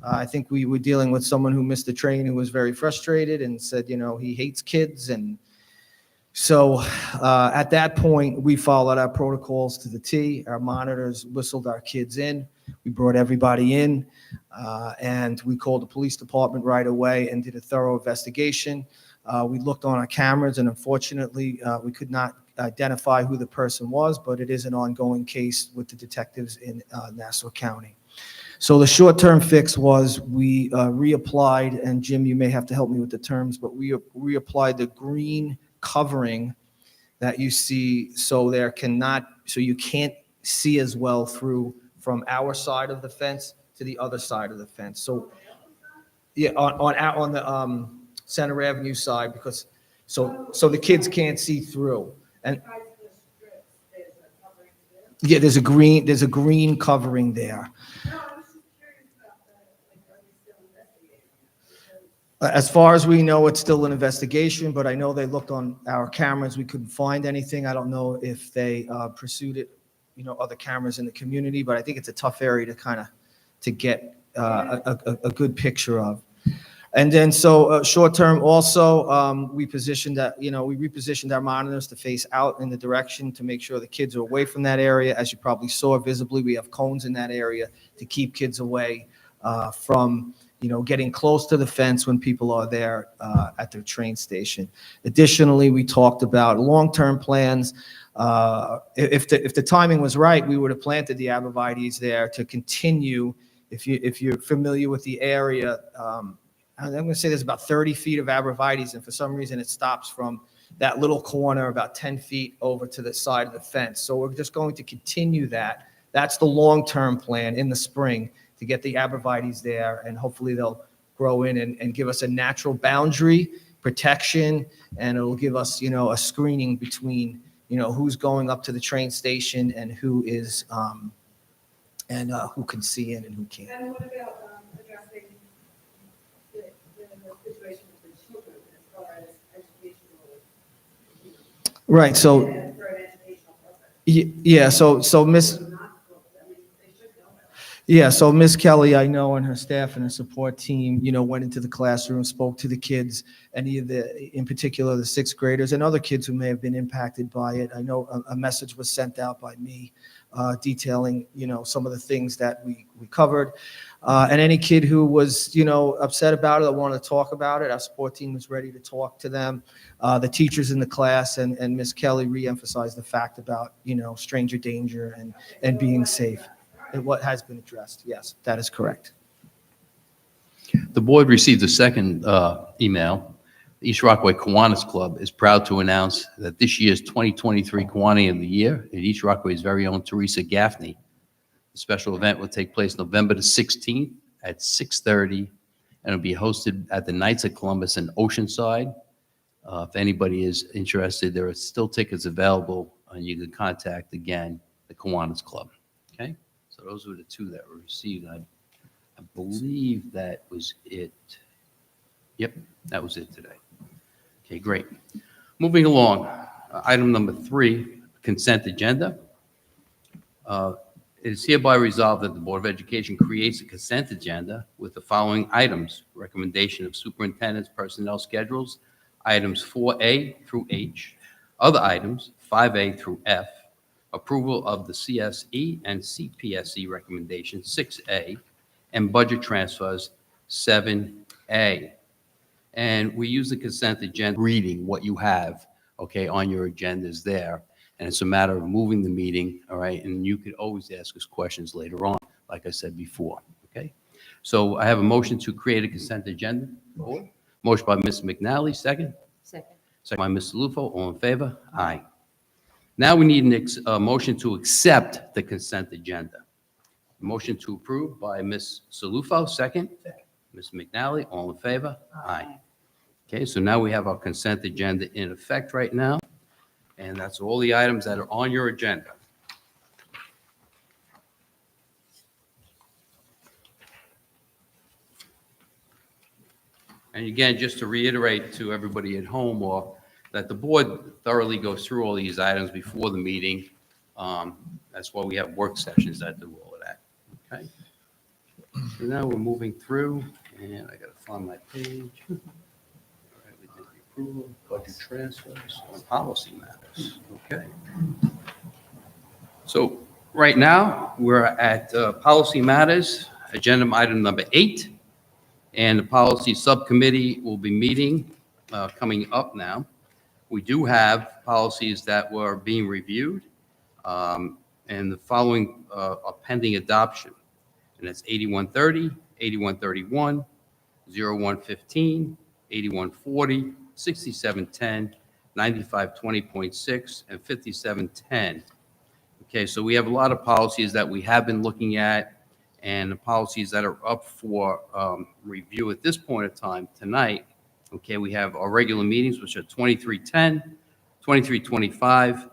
I think we were dealing with someone who missed the train who was very frustrated and said, he hates kids, and So at that point, we followed our protocols to the T. Our monitors whistled our kids in. We brought everybody in, and we called the police department right away and did a thorough investigation. We looked on our cameras, and unfortunately, we could not identify who the person was, but it is an ongoing case with the detectives in Nassau County. So the short-term fix was we reapplied, and Jim, you may have to help me with the terms, but we reapplied the green covering that you see, so you can't see as well through from our side of the fence to the other side of the fence. So yeah, on the Center Avenue side, because so the kids can't see through. And yeah, there's a green covering there. As far as we know, it's still an investigation, but I know they looked on our cameras. We couldn't find anything. I don't know if they pursued it, other cameras in the community, but I think it's a tough area to get a good picture of. And then short term also, we repositioned our monitors to face out in the direction to make sure the kids are away from that area. As you probably saw visibly, we have cones in that area to keep kids away from getting close to the fence when people are there at their train station. Additionally, we talked about long-term plans. If the timing was right, we would have planted the arborvitaes there to continue. If you're familiar with the area, I'm going to say there's about 30 feet of arborvitaes, and for some reason it stops from that little corner about 10 feet over to the side of the fence. So we're just going to continue that. That's the long-term plan in the spring, to get the arborvitaes there, and hopefully they'll grow in and give us a natural boundary protection, and it'll give us, a screening between, who's going up to the train station and who is, who can see in and who can't. And what about addressing the situation with the children as far as educational? Right. So For an educational purpose. yeah. So Miss. Yeah, so Ms. Kelly, I know, and her staff and her support team, went into the classroom, spoke to the kids, in particular, the sixth graders and other kids who may have been impacted by it. I know a message was sent out by me detailing, some of the things that we covered. And any kid who was, upset about it or wanted to talk about it, our support team was ready to talk to them. The teachers in the class and Ms. Kelly reemphasized the fact about, stranger danger and being safe. And what has been addressed. Yes, that is correct. The board received a second email. The East Rockaway Kiwanis Club is proud to announce that this year's 2023 Kiwani of the Year is East Rockaway's very own Teresa Gaffney. The special event will take place November the 16th at 6:30, and it'll be hosted at the Knights of Columbus in Oceanside. If anybody is interested, there are still tickets available, and you can contact, again, the Kiwanis Club. Okay? So those were the two that were received. I believe that was it. Yep, that was it today. Okay, great. Moving along, item number 3, consent agenda. It is hereby resolved that the Board of Education creates a consent agenda with the following items: recommendation of superintendent's personnel schedules, items 4A through H, other items 5A through F, approval of the CSE and CPSE recommendations 6A, and budget transfers 7A. And we use the consent agenda, reading what you have, okay, on your agendas there. And it's a matter of moving the meeting, all right? And you could always ask us questions later on, like I said before, okay? So I have a motion to create a consent agenda. Board. Motion by Ms. McNally, second. Second. Second by Mr. Lufo, all in favor? Aye. Now we need a motion to accept the consent agenda. Motion to approve by Ms. Salufo, second. Ms. McNally, all in favor? Aye. Okay, so now we have our consent agenda in effect right now, and that's all the items that are on your agenda. And again, just to reiterate to everybody at home, or that the board thoroughly goes through all these items before the meeting. That's why we have work sessions that do all of that, okay? So now we're moving through, and I gotta find my page. All right, we did the Approval of budget transfers on policy matters. Okay. So right now, we're at policy matters, agenda item number 8. And the policy subcommittee will be meeting coming up now. We do have policies that were being reviewed, and the following are pending adoption. And that's 8130, 8131, 0115, 8140, 6710, 9520.6, and 5710. Okay, so we have a lot of policies that we have been looking at, and the policies that are up for review at this point of time tonight. Okay, we have our regular meetings, which are 2310, 2325,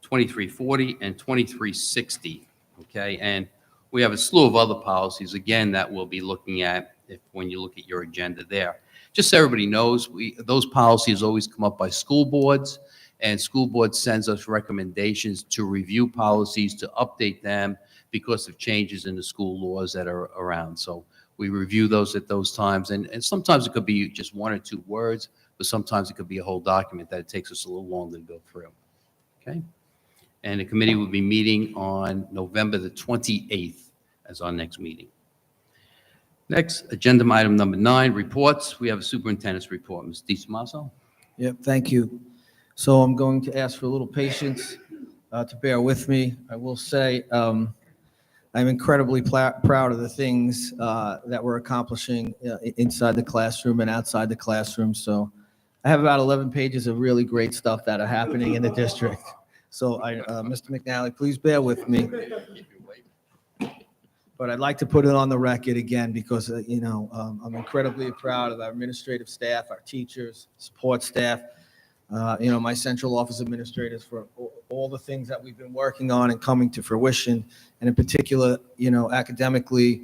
2340, and 2360. Okay, and we have a slew of other policies, again, that we'll be looking at when you look at your agenda there. Just so everybody knows, those policies always come up by school boards, and school board sends us recommendations to review policies, to update them because of changes in the school laws that are around. So we review those at those times, and sometimes it could be just 1 or 2 words, but sometimes it could be a whole document that it takes us a little longer to go through. Okay? And the committee will be meeting on November the 28th as our next meeting. Next, agenda item number 9, reports. We have a superintendent's report. Ms. DiTomaso? Yep, thank you. So I'm going to ask for a little patience to bear with me. I will say I'm incredibly proud of the things that we're accomplishing inside the classroom and outside the classroom. So I have about 11 pages of really great stuff that are happening in the district. So Mr. McNally, please bear with me. But I'd like to put it on the record again because, I'm incredibly proud of our administrative staff, our teachers, support staff, my central office administrators for all the things that we've been working on and coming to fruition. And in particular, academically,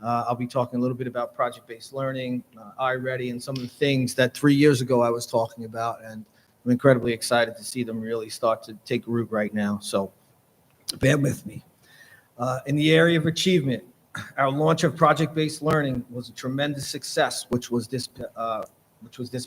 I'll be talking a little bit about project-based learning, iReady, and some of the things that 3 years ago I was talking about. And I'm incredibly excited to see them really start to take root right now. So bear with me. In the area of achievement, our launch of project-based learning was a tremendous success, which was this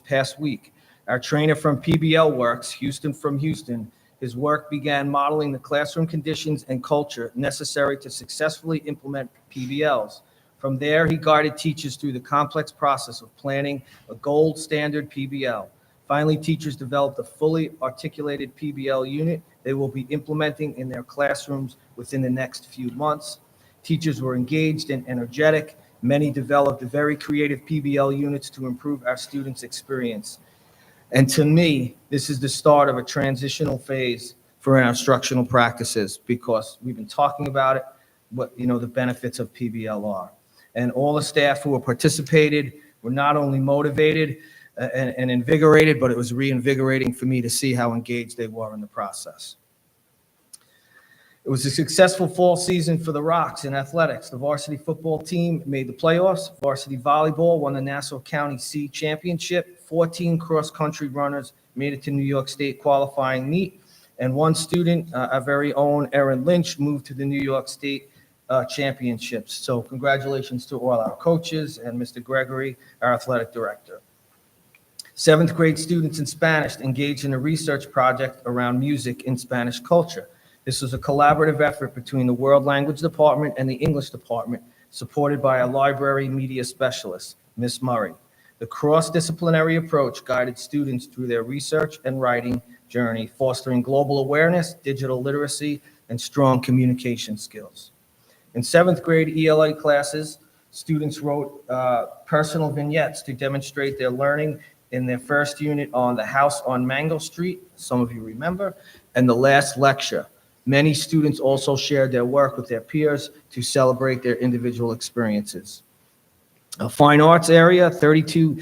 past week. Our trainer from PBL Works, Houston from Houston, his work began modeling the classroom conditions and culture necessary to successfully implement PBLs. From there, he guided teachers through the complex process of planning a gold standard PBL. Finally, teachers developed a fully articulated PBL unit they will be implementing in their classrooms within the next few months. Teachers were engaged and energetic. Many developed very creative PBL units to improve our students' experience. And to me, this is the start of a transitional phase for our instructional practices because we've been talking about it, what the benefits of PBL are. And all the staff who participated were not only motivated and invigorated, but it was reinvigorating for me to see how engaged they were in the process. It was a successful fall season for the Rocks in athletics. The varsity football team made the playoffs. Varsity volleyball won the Nassau County C Championship. 14 cross-country runners made it to New York State qualifying meet. And one student, our very own Erin Lynch, moved to the New York State championships. So congratulations to all our coaches and Mr. Gregory, our athletic director. 7th grade students in Spanish engaged in a research project around music in Spanish culture. This was a collaborative effort between the World Language Department and the English Department, supported by a library media specialist, Ms. Murray. The cross-disciplinary approach guided students through their research and writing journey, fostering global awareness, digital literacy, and strong communication skills. In 7th grade ELA classes, students wrote personal vignettes to demonstrate their learning in their first unit on the house on Mango Street, some of you remember, and the last lecture. Many students also shared their work with their peers to celebrate their individual experiences. A fine arts area, 32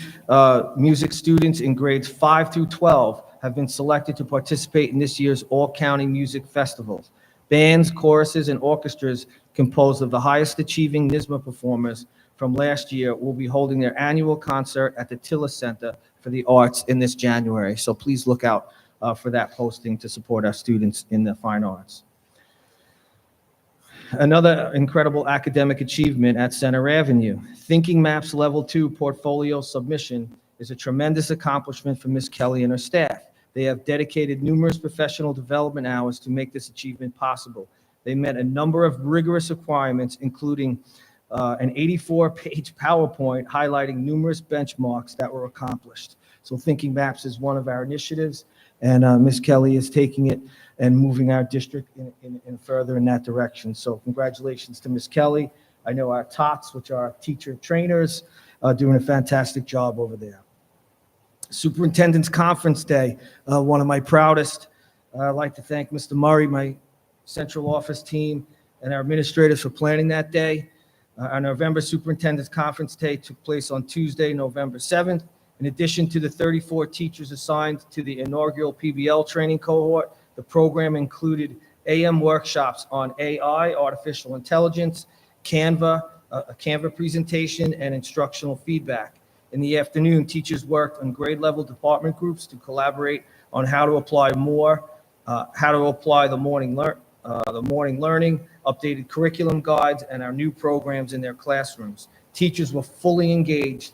music students in grades 5 through 12 have been selected to participate in this year's all-county music festivals. Bands, choruses, and orchestras composed of the highest achieving NYSSMA performers from last year will be holding their annual concert at the Tillis Center for the Arts in this January. So please look out for that posting to support our students in the fine arts. Another incredible academic achievement at Center Avenue, Thinking Maps Level 2 portfolio submission is a tremendous accomplishment for Ms. Kelly and her staff. They have dedicated numerous professional development hours to make this achievement possible. They met a number of rigorous requirements, including an 84-page PowerPoint highlighting numerous benchmarks that were accomplished. So Thinking Maps is one of our initiatives, and Ms. Kelly is taking it and moving our district in further in that direction. So congratulations to Ms. Kelly. I know our TOTS, which are teacher trainers, are doing a fantastic job over there. Superintendent's Conference Day, one of my proudest. I'd like to thank Mr. Murray, my central office team, and our administrators for planning that day. Our November Superintendent's Conference Day took place on Tuesday, November 7th. In addition to the 34 teachers assigned to the inaugural PBL training cohort, the program included AM workshops on AI, artificial intelligence, Canva, a Canva presentation, and instructional feedback. In the afternoon, teachers worked on grade level department groups to collaborate on how to apply the morning learning, updated curriculum guides, and our new programs in their classrooms. Teachers were fully engaged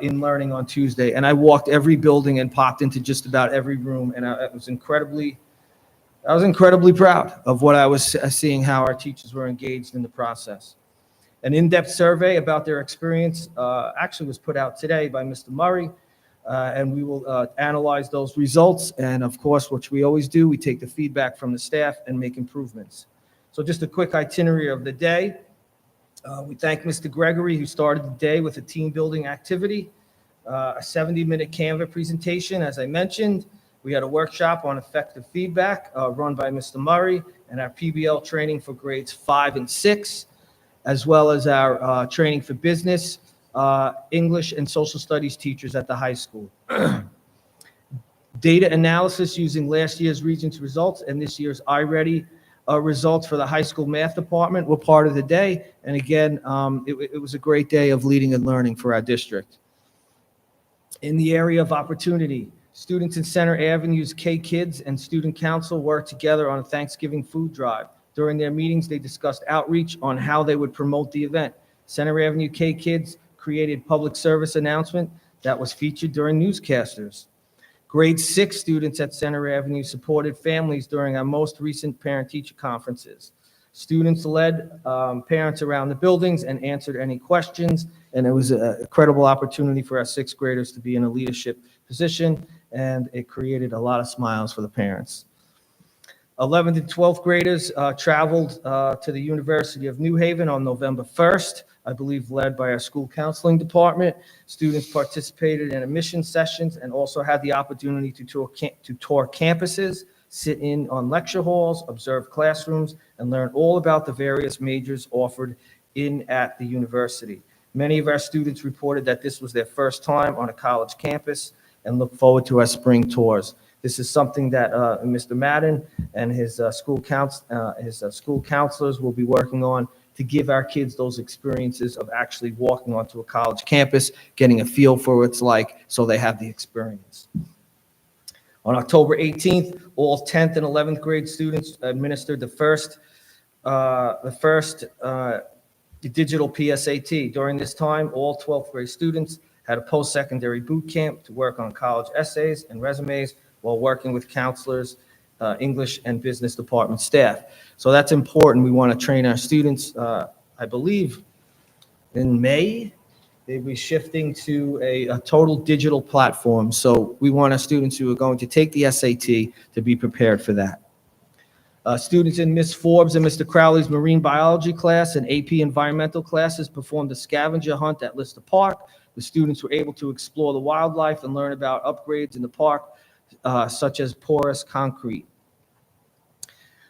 in learning on Tuesday, and I walked every building and popped into just about every room, and I was incredibly proud of what I was seeing, how our teachers were engaged in the process. An in-depth survey about their experience actually was put out today by Mr. Murray, and we will analyze those results. And of course, which we always do, we take the feedback from the staff and make improvements. So just a quick itinerary of the day. We thank Mr. Gregory, who started the day with a team building activity, a 70-minute Canva presentation, as I mentioned. We had a workshop on effective feedback run by Mr. Murray, and our PBL training for grades 5 and 6, as well as our training for business, English, and social studies teachers at the high school. Data analysis using last year's Regents results and this year's iReady results for the high school math department were part of the day. And again, it was a great day of leading and learning for our district. In the area of opportunity, students in Center Avenue's K-Kids and Student Council worked together on a Thanksgiving food drive. During their meetings, they discussed outreach on how they would promote the event. Center Avenue K-Kids created public service announcement that was featured during newscasters. Grade 6 students at Center Avenue supported families during our most recent parent-teacher conferences. Students led parents around the buildings and answered any questions, and it was a credible opportunity for our 6th graders to be in a leadership position, and it created a lot of smiles for the parents. 11th and 12th graders traveled to the University of New Haven on November 1st, I believe led by our school counseling department. Students participated in admission sessions and also had the opportunity to tour campuses, sit in on lecture halls, observe classrooms, and learn all about the various majors offered at the university. Many of our students reported that this was their first time on a college campus and look forward to our spring tours. This is something that Mr. Madden and his school counselors will be working on to give our kids those experiences of actually walking onto a college campus, getting a feel for what it's like, so they have the experience. On October 18th, all 10th and 11th grade students administered the first digital PSAT. During this time, all 12th grade students had a post-secondary boot camp to work on college essays and resumes while working with counselors, English and business department staff. So that's important. We want to train our students. I believe in May, they'll be shifting to a total digital platform. So we want our students who are going to take the SAT to be prepared for that. Students in Ms. Forbes and Mr. Crowley's marine biology class and AP environmental classes performed a scavenger hunt at Lister Park. The students were able to explore the wildlife and learn about upgrades in the park, such as porous concrete.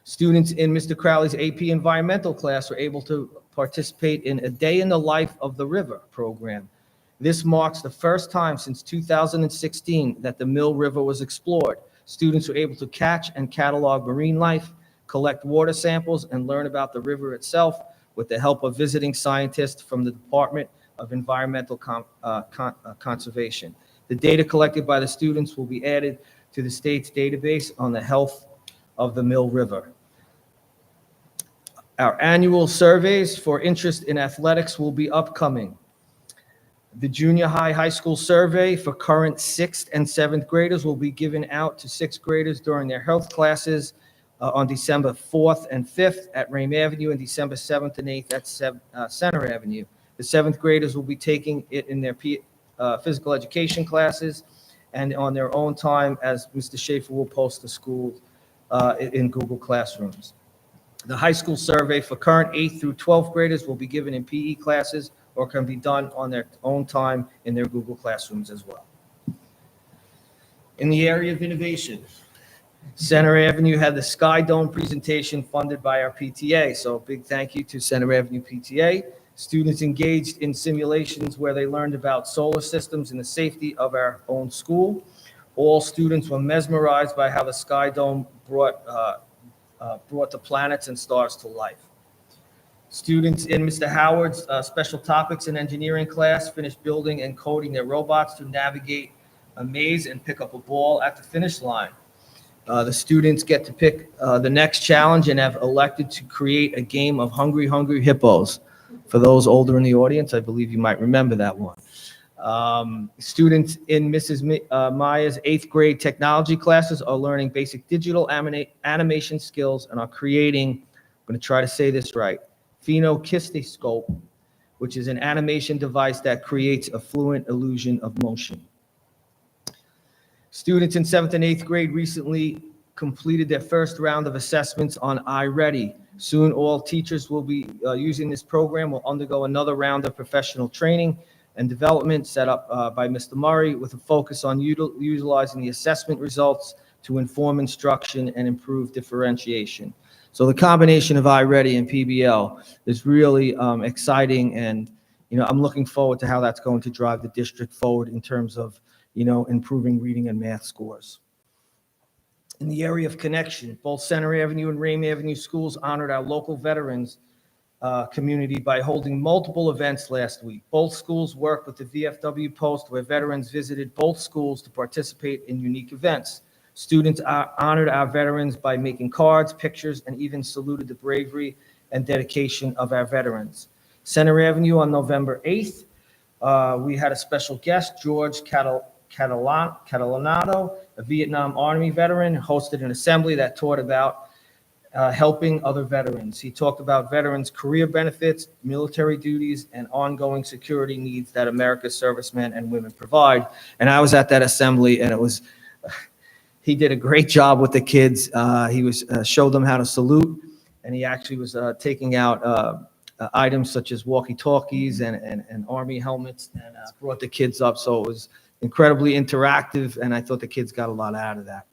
Students in Mr. Crowley's AP environmental class were able to participate in a Day in the Life of the River program. This marks the first time since 2016 that the Mill River was explored. Students were able to catch and catalog marine life, collect water samples, and learn about the river itself with the help of visiting scientists from the Department of Environmental Conservation. The data collected by the students will be added to the state's database on the health of the Mill River. Our annual surveys for interest in athletics will be upcoming. The junior high school survey for current 6th and 7th graders will be given out to 6th graders during their health classes on December 4th and 5th at Rame Avenue and December 7th and 8th at Center Avenue. The 7th graders will be taking it in their physical education classes and on their own time, as Mr. Schaefer will post the school in Google Classrooms. The high school survey for current 8th through 12th graders will be given in PE classes or can be done on their own time in their Google Classrooms as well. In the area of innovation, Center Avenue had the Sky Dome presentation funded by our PTA, so a big thank you to Center Avenue PTA. Students engaged in simulations where they learned about solar systems and the safety of our own school. All students were mesmerized by how the Sky Dome brought the planets and stars to life. Students in Mr. Howard's special topics and engineering class finished building and coding their robots to navigate a maze and pick up a ball at the finish line. The students get to pick the next challenge and have elected to create a game of Hungry Hungry Hippos. For those older in the audience, I believe you might remember that one. Students in Mrs. Meyer's 8th grade technology classes are learning basic digital animation skills and are creating, I'm going to try to say this right, phenokistoscope, which is an animation device that creates a fluent illusion of motion. Students in 7th and 8th grade recently completed their first round of assessments on iReady. Soon, all teachers will be using this program will undergo another round of professional training and development set up by Mr. Murray with a focus on utilizing the assessment results to inform instruction and improve differentiation. So the combination of iReady and PBL is really exciting, and I'm looking forward to how that's going to drive the district forward in terms of improving reading and math scores. In the area of connection, both Center Avenue and Rame Avenue schools honored our local veterans community by holding multiple events last week. Both schools worked with the VFW Post, where veterans visited both schools to participate in unique events. Students honored our veterans by making cards, pictures, and even saluted the bravery and dedication of our veterans. Center Avenue on November 8th, we had a special guest, George Catalanato, a Vietnam Army veteran, hosted an assembly that taught about helping other veterans. He talked about veterans' career benefits, military duties, and ongoing security needs that America's servicemen and women provide. And I was at that assembly, and he did a great job with the kids. He showed them how to salute, and he actually was taking out items such as walkie-talkies and Army helmets, and brought the kids up. So it was incredibly interactive, and I thought the kids got a lot out of that.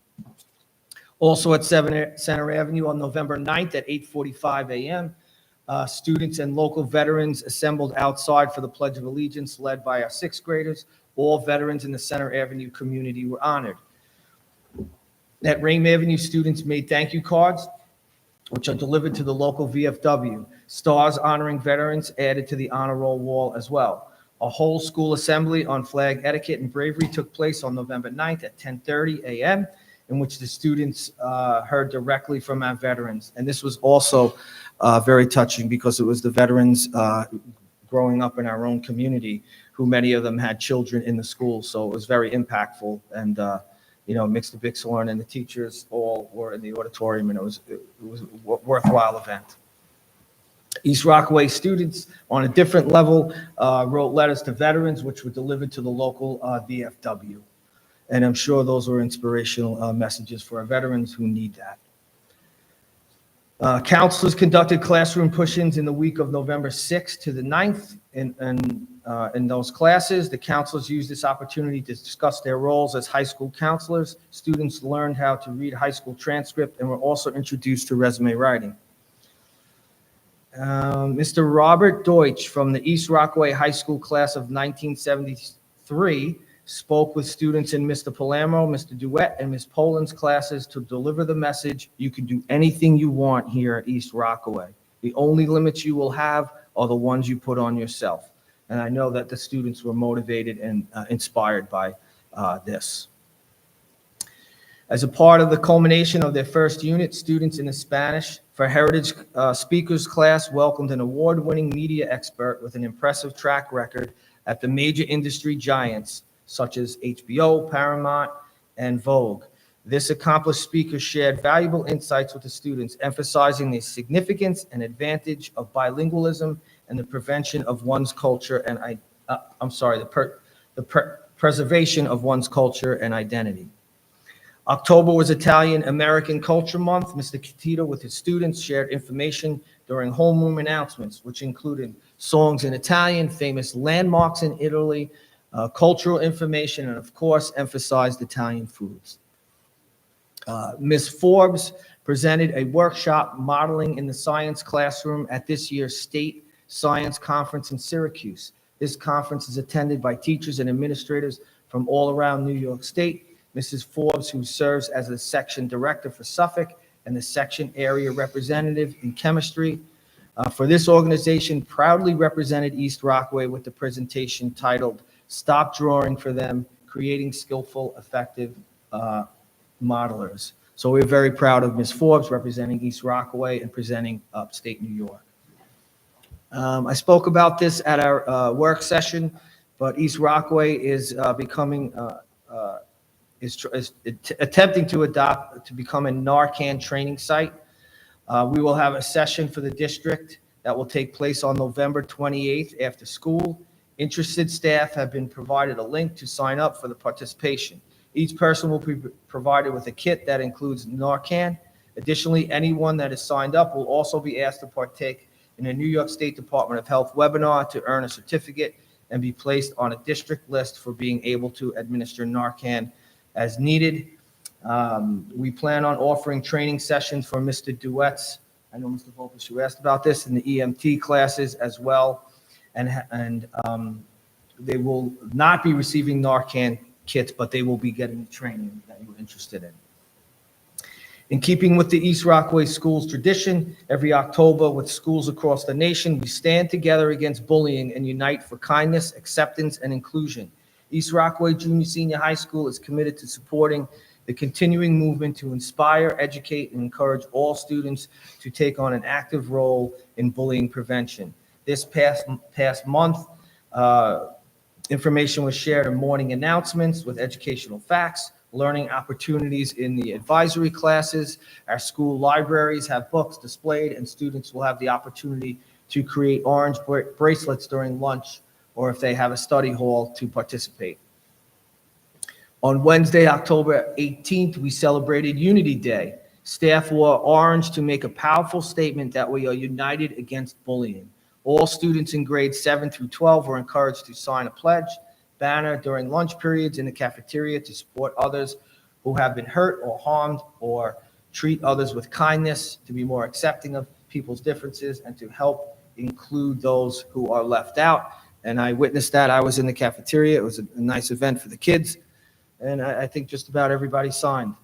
Also at Center Avenue on November 9th at 8:45 a.m., students and local veterans assembled outside for the Pledge of Allegiance led by our 6th graders. All veterans in the Center Avenue community were honored. At Rame Avenue, students made thank you cards, which are delivered to the local VFW. Stars honoring veterans added to the honor roll wall as well. A whole school assembly on flag etiquette and bravery took place on November 9th at 10:30 a.m., in which the students heard directly from our veterans. And this was also very touching because it was the veterans growing up in our own community, who many of them had children in the school. So it was very impactful. And, Mr. Bixhorn and the teachers all were in the auditorium, and it was a worthwhile event. East Rockaway students on a different level wrote letters to veterans, which were delivered to the local VFW. And I'm sure those were inspirational messages for our veterans who need that. Counselors conducted classroom push-ins in the week of November 6th to the 9th. In those classes, the counselors used this opportunity to discuss their roles as high school counselors. Students learned how to read a high school transcript and were also introduced to resume writing. Mr. Robert Deutsch from the East Rockaway High School class of 1973 spoke with students in Mr. Palermo, Mr. Duet, and Ms. Poland's classes to deliver the message: you can do anything you want here at East Rockaway. The only limits you will have are the ones you put on yourself. And I know that the students were motivated and inspired by this. As a part of the culmination of their first unit, students in the Spanish for Heritage Speakers class welcomed an award-winning media expert with an impressive track record at the major industry giants such as HBO, Paramount, and Vogue. This accomplished speaker shared valuable insights with the students, emphasizing the significance and advantage of bilingualism and the prevention of one's culture and preservation of one's culture and identity. October was Italian American Culture Month. Mr. Catito, with his students, shared information during homeroom announcements, which included songs in Italian, famous landmarks in Italy, cultural information, and of course, emphasized Italian foods. Ms. Forbes presented a workshop modeling in the science classroom at this year's State Science Conference in Syracuse. This conference is attended by teachers and administrators from all around New York State. Mrs. Forbes, who serves as the section director for Suffolk and the section area representative in chemistry for this organization, proudly represented East Rockaway with the presentation titled "Stop Drawing for Them, Creating Skillful, Effective Modelers." So we're very proud of Ms. Forbes representing East Rockaway and presenting upstate New York. I spoke about this at our work session, but East Rockaway is attempting to become a Narcan training site. We will have a session for the district that will take place on November 28th after school. Interested staff have been provided a link to sign up for the participation. Each person will be provided with a kit that includes Narcan. Additionally, anyone that is signed up will also be asked to partake in a New York State Department of Health webinar to earn a certificate and be placed on a district list for being able to administer Narcan as needed. We plan on offering training sessions for Mr. Duets. I know Mr. Volpus, you asked about this, in the EMT classes as well. And they will not be receiving Narcan kits, but they will be getting the training that you're interested in. In keeping with the East Rockaway Schools tradition, every October with schools across the nation, we stand together against bullying and unite for kindness, acceptance, and inclusion. East Rockaway Junior Senior High School is committed to supporting the continuing movement to inspire, educate, and encourage all students to take on an active role in bullying prevention. This past month, information was shared in morning announcements with educational facts, learning opportunities in the advisory classes. Our school libraries have books displayed, and students will have the opportunity to create orange bracelets during lunch, or if they have a study hall, to participate. On Wednesday, October 18th, we celebrated Unity Day. Staff wore orange to make a powerful statement that we are united against bullying. All students in grades 7 through 12 were encouraged to sign a pledge banner during lunch periods in the cafeteria to support others who have been hurt or harmed, or treat others with kindness, to be more accepting of people's differences, and to help include those who are left out. And I witnessed that. I was in the cafeteria. It was a nice event for the kids, and I think just about everybody signed.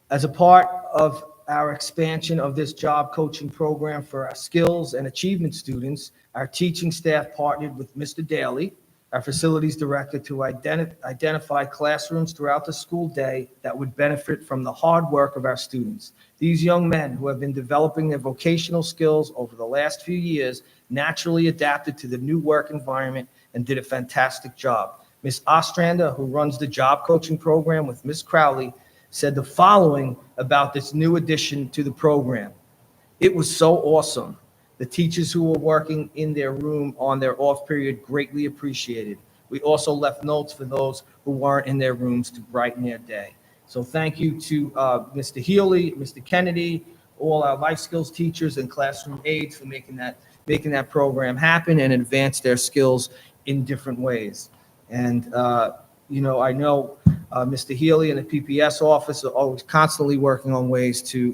As a part of our expansion of this job coaching program for our skills and achievement students, our teaching staff partnered with Mr. Daly, our facilities director, to identify classrooms throughout the school day that would benefit from the hard work of our students. These young men, who have been developing their vocational skills over the last few years, naturally adapted to the new work environment and did a fantastic job. Ms. Ostrander, who runs the job coaching program with Ms. Crowley, said the following about this new addition to the program: "It was so awesome. The teachers who were working in their room on their off period greatly appreciated. We also left notes for those who weren't in their rooms to brighten their day." So thank you to Mr. Healy, Mr. Kennedy, all our life skills teachers and classroom aides for making that program happen and advance their skills in different ways. And I know Mr. Healy and the PPS office are always constantly working on ways to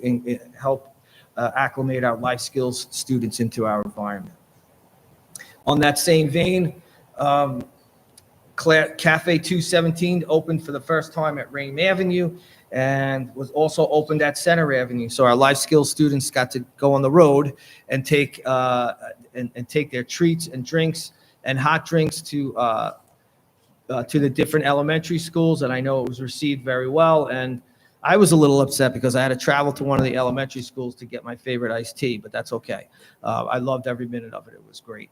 help acclimate our life skills students into our environment. On that same vein, Cafe 217 opened for the first time at Rame Avenue and was also opened at Center Avenue. So our life skills students got to go on the road and take their treats and drinks and hot drinks to the different elementary schools, and I know it was received very well. And I was a little upset because I had to travel to one of the elementary schools to get my favorite iced tea, but that's okay. I loved every minute of it. It was great.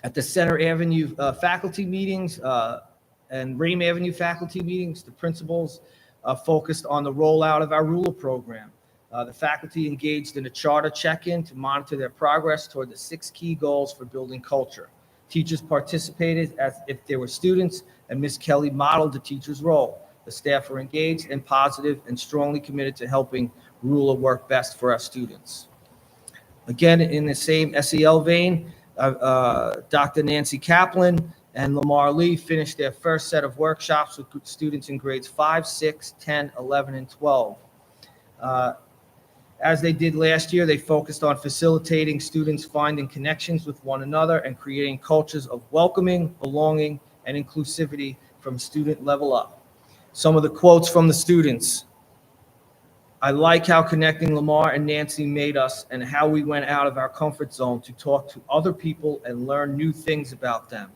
At the Center Avenue faculty meetings and Rame Avenue faculty meetings, the principals focused on the rollout of our ruler program. The faculty engaged in a charter check-in to monitor their progress toward the 6 key goals for building culture. Teachers participated as if they were students, and Ms. Kelly modeled the teacher's role. The staff were engaged and positive and strongly committed to helping ruler work best for our students. Again, in the same SEL vein, Dr. Nancy Kaplan and Lamar Lee finished their first set of workshops with students in grades 5, 6, 10, 11, and 12. As they did last year, they focused on facilitating students finding connections with one another and creating cultures of welcoming, belonging, and inclusivity from student level up. Some of the quotes from the students: "I like how connecting Lamar and Nancy made us and how we went out of our comfort zone to talk to other people and learn new things about them."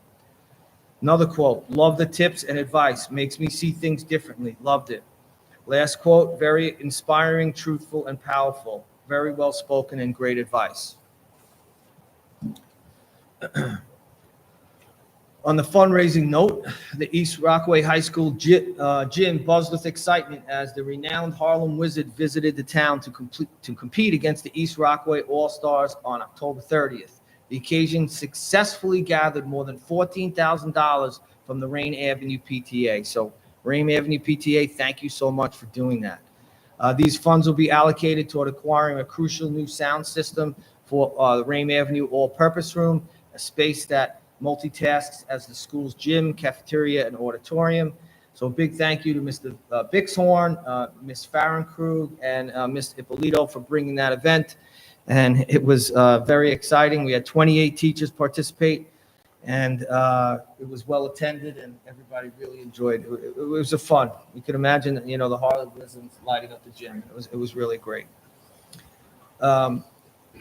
Another quote: "Love the tips and advice. Makes me see things differently. Loved it." Last quote: "Very inspiring, truthful, and powerful. Very well spoken and great advice." On the fundraising note, the East Rockaway High School gym buzzed with excitement as the renowned Harlem Wizard visited the town to compete against the East Rockaway All-Stars on October 30th. The occasion successfully gathered more than $14,000 from the Rain Avenue PTA. So Rain Avenue PTA, thank you so much for doing that. These funds will be allocated toward acquiring a crucial new sound system for the Rain Avenue All-Purpose Room, a space that multitasks as the school's gym, cafeteria, and auditorium. So a big thank you to Mr. Bixhorn, Ms. Farrenkrug, and Ms. Ippolito for bringing that event. And it was very exciting. We had 28 teachers participate, and it was well attended, and everybody really enjoyed it. It was a fun. You can imagine, the Harlem Wizards lighting up the gym. It was really great.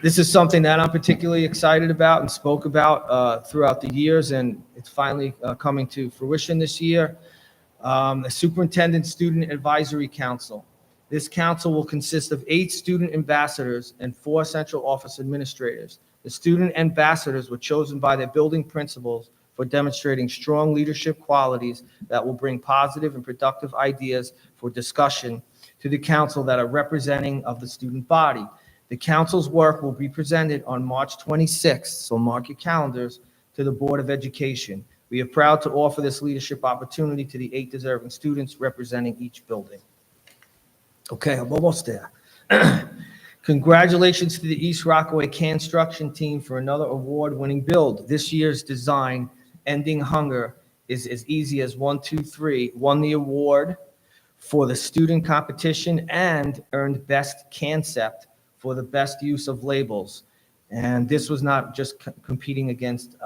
This is something that I'm particularly excited about and spoke about throughout the years, and it's finally coming to fruition this year. The Superintendent Student Advisory Council. This council will consist of 8 student ambassadors and 4 central office administrators. The student ambassadors were chosen by their building principals for demonstrating strong leadership qualities that will bring positive and productive ideas for discussion to the council that are representing of the student body. The council's work will be presented on March 26th, so mark your calendars, to the Board of Education. We are proud to offer this leadership opportunity to the 8 deserving students representing each building. Okay, I'm almost there. Congratulations to the East Rockaway Construction team for another award-winning build. This year's design, Ending Hunger, is as easy as 1, 2, 3, won the award for the student competition and earned Best Concept for the best use of labels. And this was not just competing against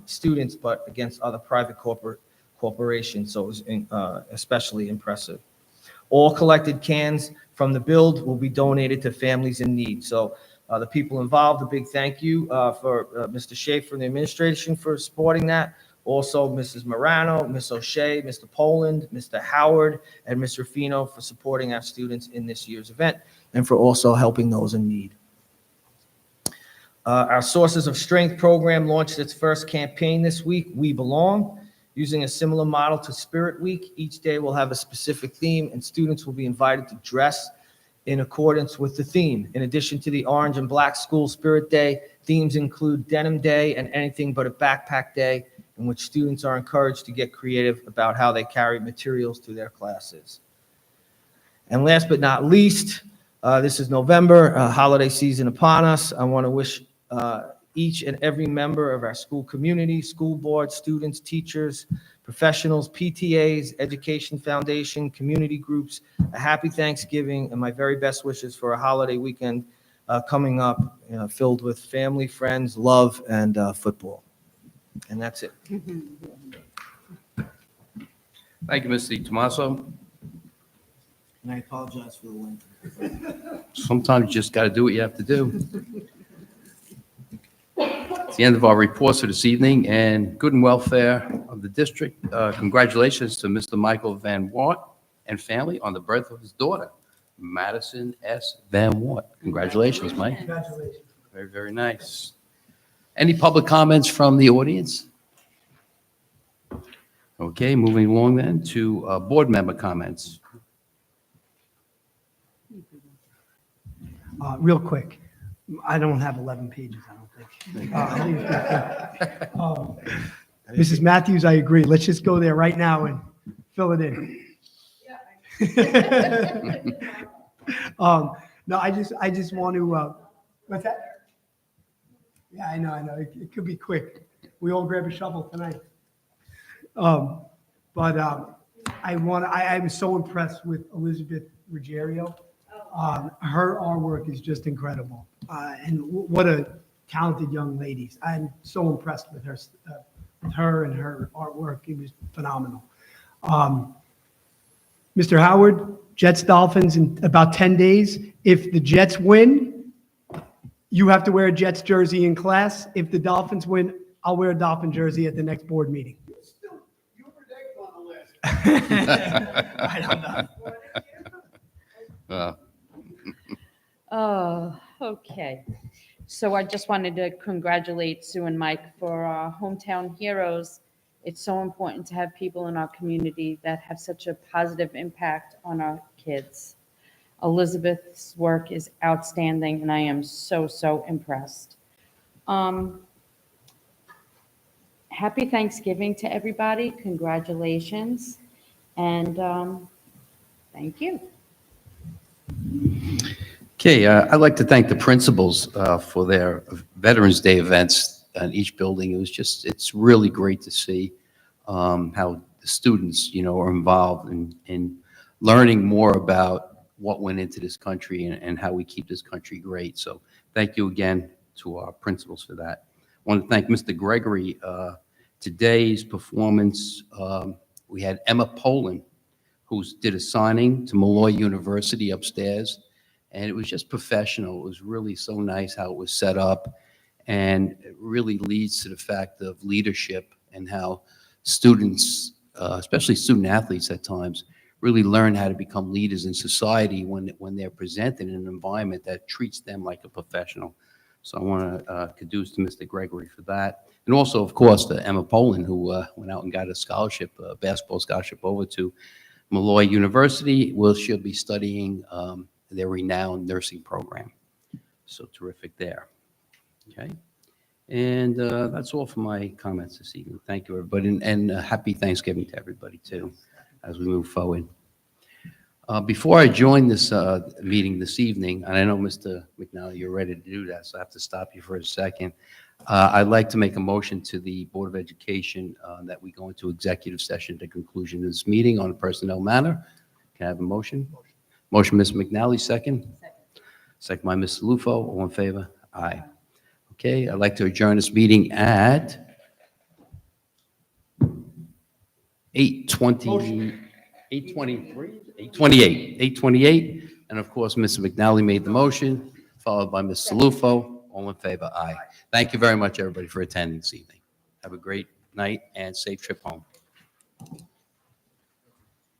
students, but against other private corporations. So it was especially impressive. All collected cans from the build will be donated to families in need. So the people involved, a big thank you for Mr. Schaefer and the administration for supporting that. Also, Mrs. Morano, Ms. O'Shea, Mr. Poland, Mr. Howard, and Ms. Rufino for supporting our students in this year's event and for also helping those in need. Our Sources of Strength program launched its first campaign this week, We Belong. Using a similar model to Spirit Week, each day will have a specific theme, and students will be invited to dress in accordance with the theme. In addition to the Orange and Black School Spirit Day, themes include Denim Day and Anything But a Backpack Day, in which students are encouraged to get creative about how they carry materials to their classes. And last but not least, this is November, holiday season upon us. I want to wish each and every member of our school community, school board, students, teachers, professionals, PTAs, Education Foundation, community groups, a happy Thanksgiving, and my very best wishes for a holiday weekend coming up, filled with family, friends, love, and football. And that's it. Thank you, Mr. Tomaso. And I apologize for the length. Sometimes you just got to do what you have to do. It's the end of our reports for this evening, and good and welfare of the district. Congratulations to Mr. Michael Van Wart and family on the birth of his daughter, Madison S. Van Wart. Congratulations, Mike. Congratulations. Very, very nice. Any public comments from the audience? Okay, moving along then to board member comments. Real quick, I don't have 11 pages, I don't think. Mrs. Matthews, I agree. Let's just go there right now and fill it in. No, I just want to, what's that? Yeah, I know. It could be quick. We all grab a shovel tonight. But I was so impressed with Elizabeth Ruggiero. Her artwork is just incredible. And what a talented young lady. I'm so impressed with her and her artwork. It was phenomenal. Mr. Howard, Jets Dolphins in about 10 days. If the Jets win, you have to wear a Jets jersey in class. If the Dolphins win, I'll wear a Dolphin jersey at the next board meeting. You were next on the list. Right, I'm done. Okay. So I just wanted to congratulate Sue and Mike for our hometown heroes. It's so important to have people in our community that have such a positive impact on our kids. Elizabeth's work is outstanding, and I am so, so impressed. Happy Thanksgiving to everybody. Congratulations. And thank you. Okay, I'd like to thank the principals for their Veterans Day events at each building. It's really great to see how the students, are involved in learning more about what went into this country and how we keep this country great. So thank you again to our principals for that. I want to thank Mr. Gregory. Today's performance, we had Emma Poland, who did a signing to Malloy University upstairs. And it was just professional. It was really so nice how it was set up. And it really leads to the fact of leadership and how students, especially student athletes at times, really learn how to become leaders in society when they're presented in an environment that treats them like a professional. So I want to conduce to Mr. Gregory for that. And also, of course, to Emma Poland, who went out and got a scholarship, a basketball scholarship over to Malloy University. She'll be studying their renowned nursing program. So terrific there. Okay. And that's all for my comments this evening. Thank you, everybody. And happy Thanksgiving to everybody, too, as we move forward. Before I join this meeting this evening, and I know, Mr. McNally, you're ready to do that, so I have to stop you for a second. I'd like to make a motion to the Board of Education that we go into executive session at the conclusion of this meeting on a personnel matter. Can I have a motion? Motion, Mr. McNally, second. Second by Mr. Lufo. All in favor? Aye. Okay, I'd like to adjourn this meeting at 8:23, 8:28. And of course, Mr. McNally made the motion, followed by Mr. Lufo. All in favor? Aye. Thank you very much, everybody, for attending this evening. Have a great night and safe trip home.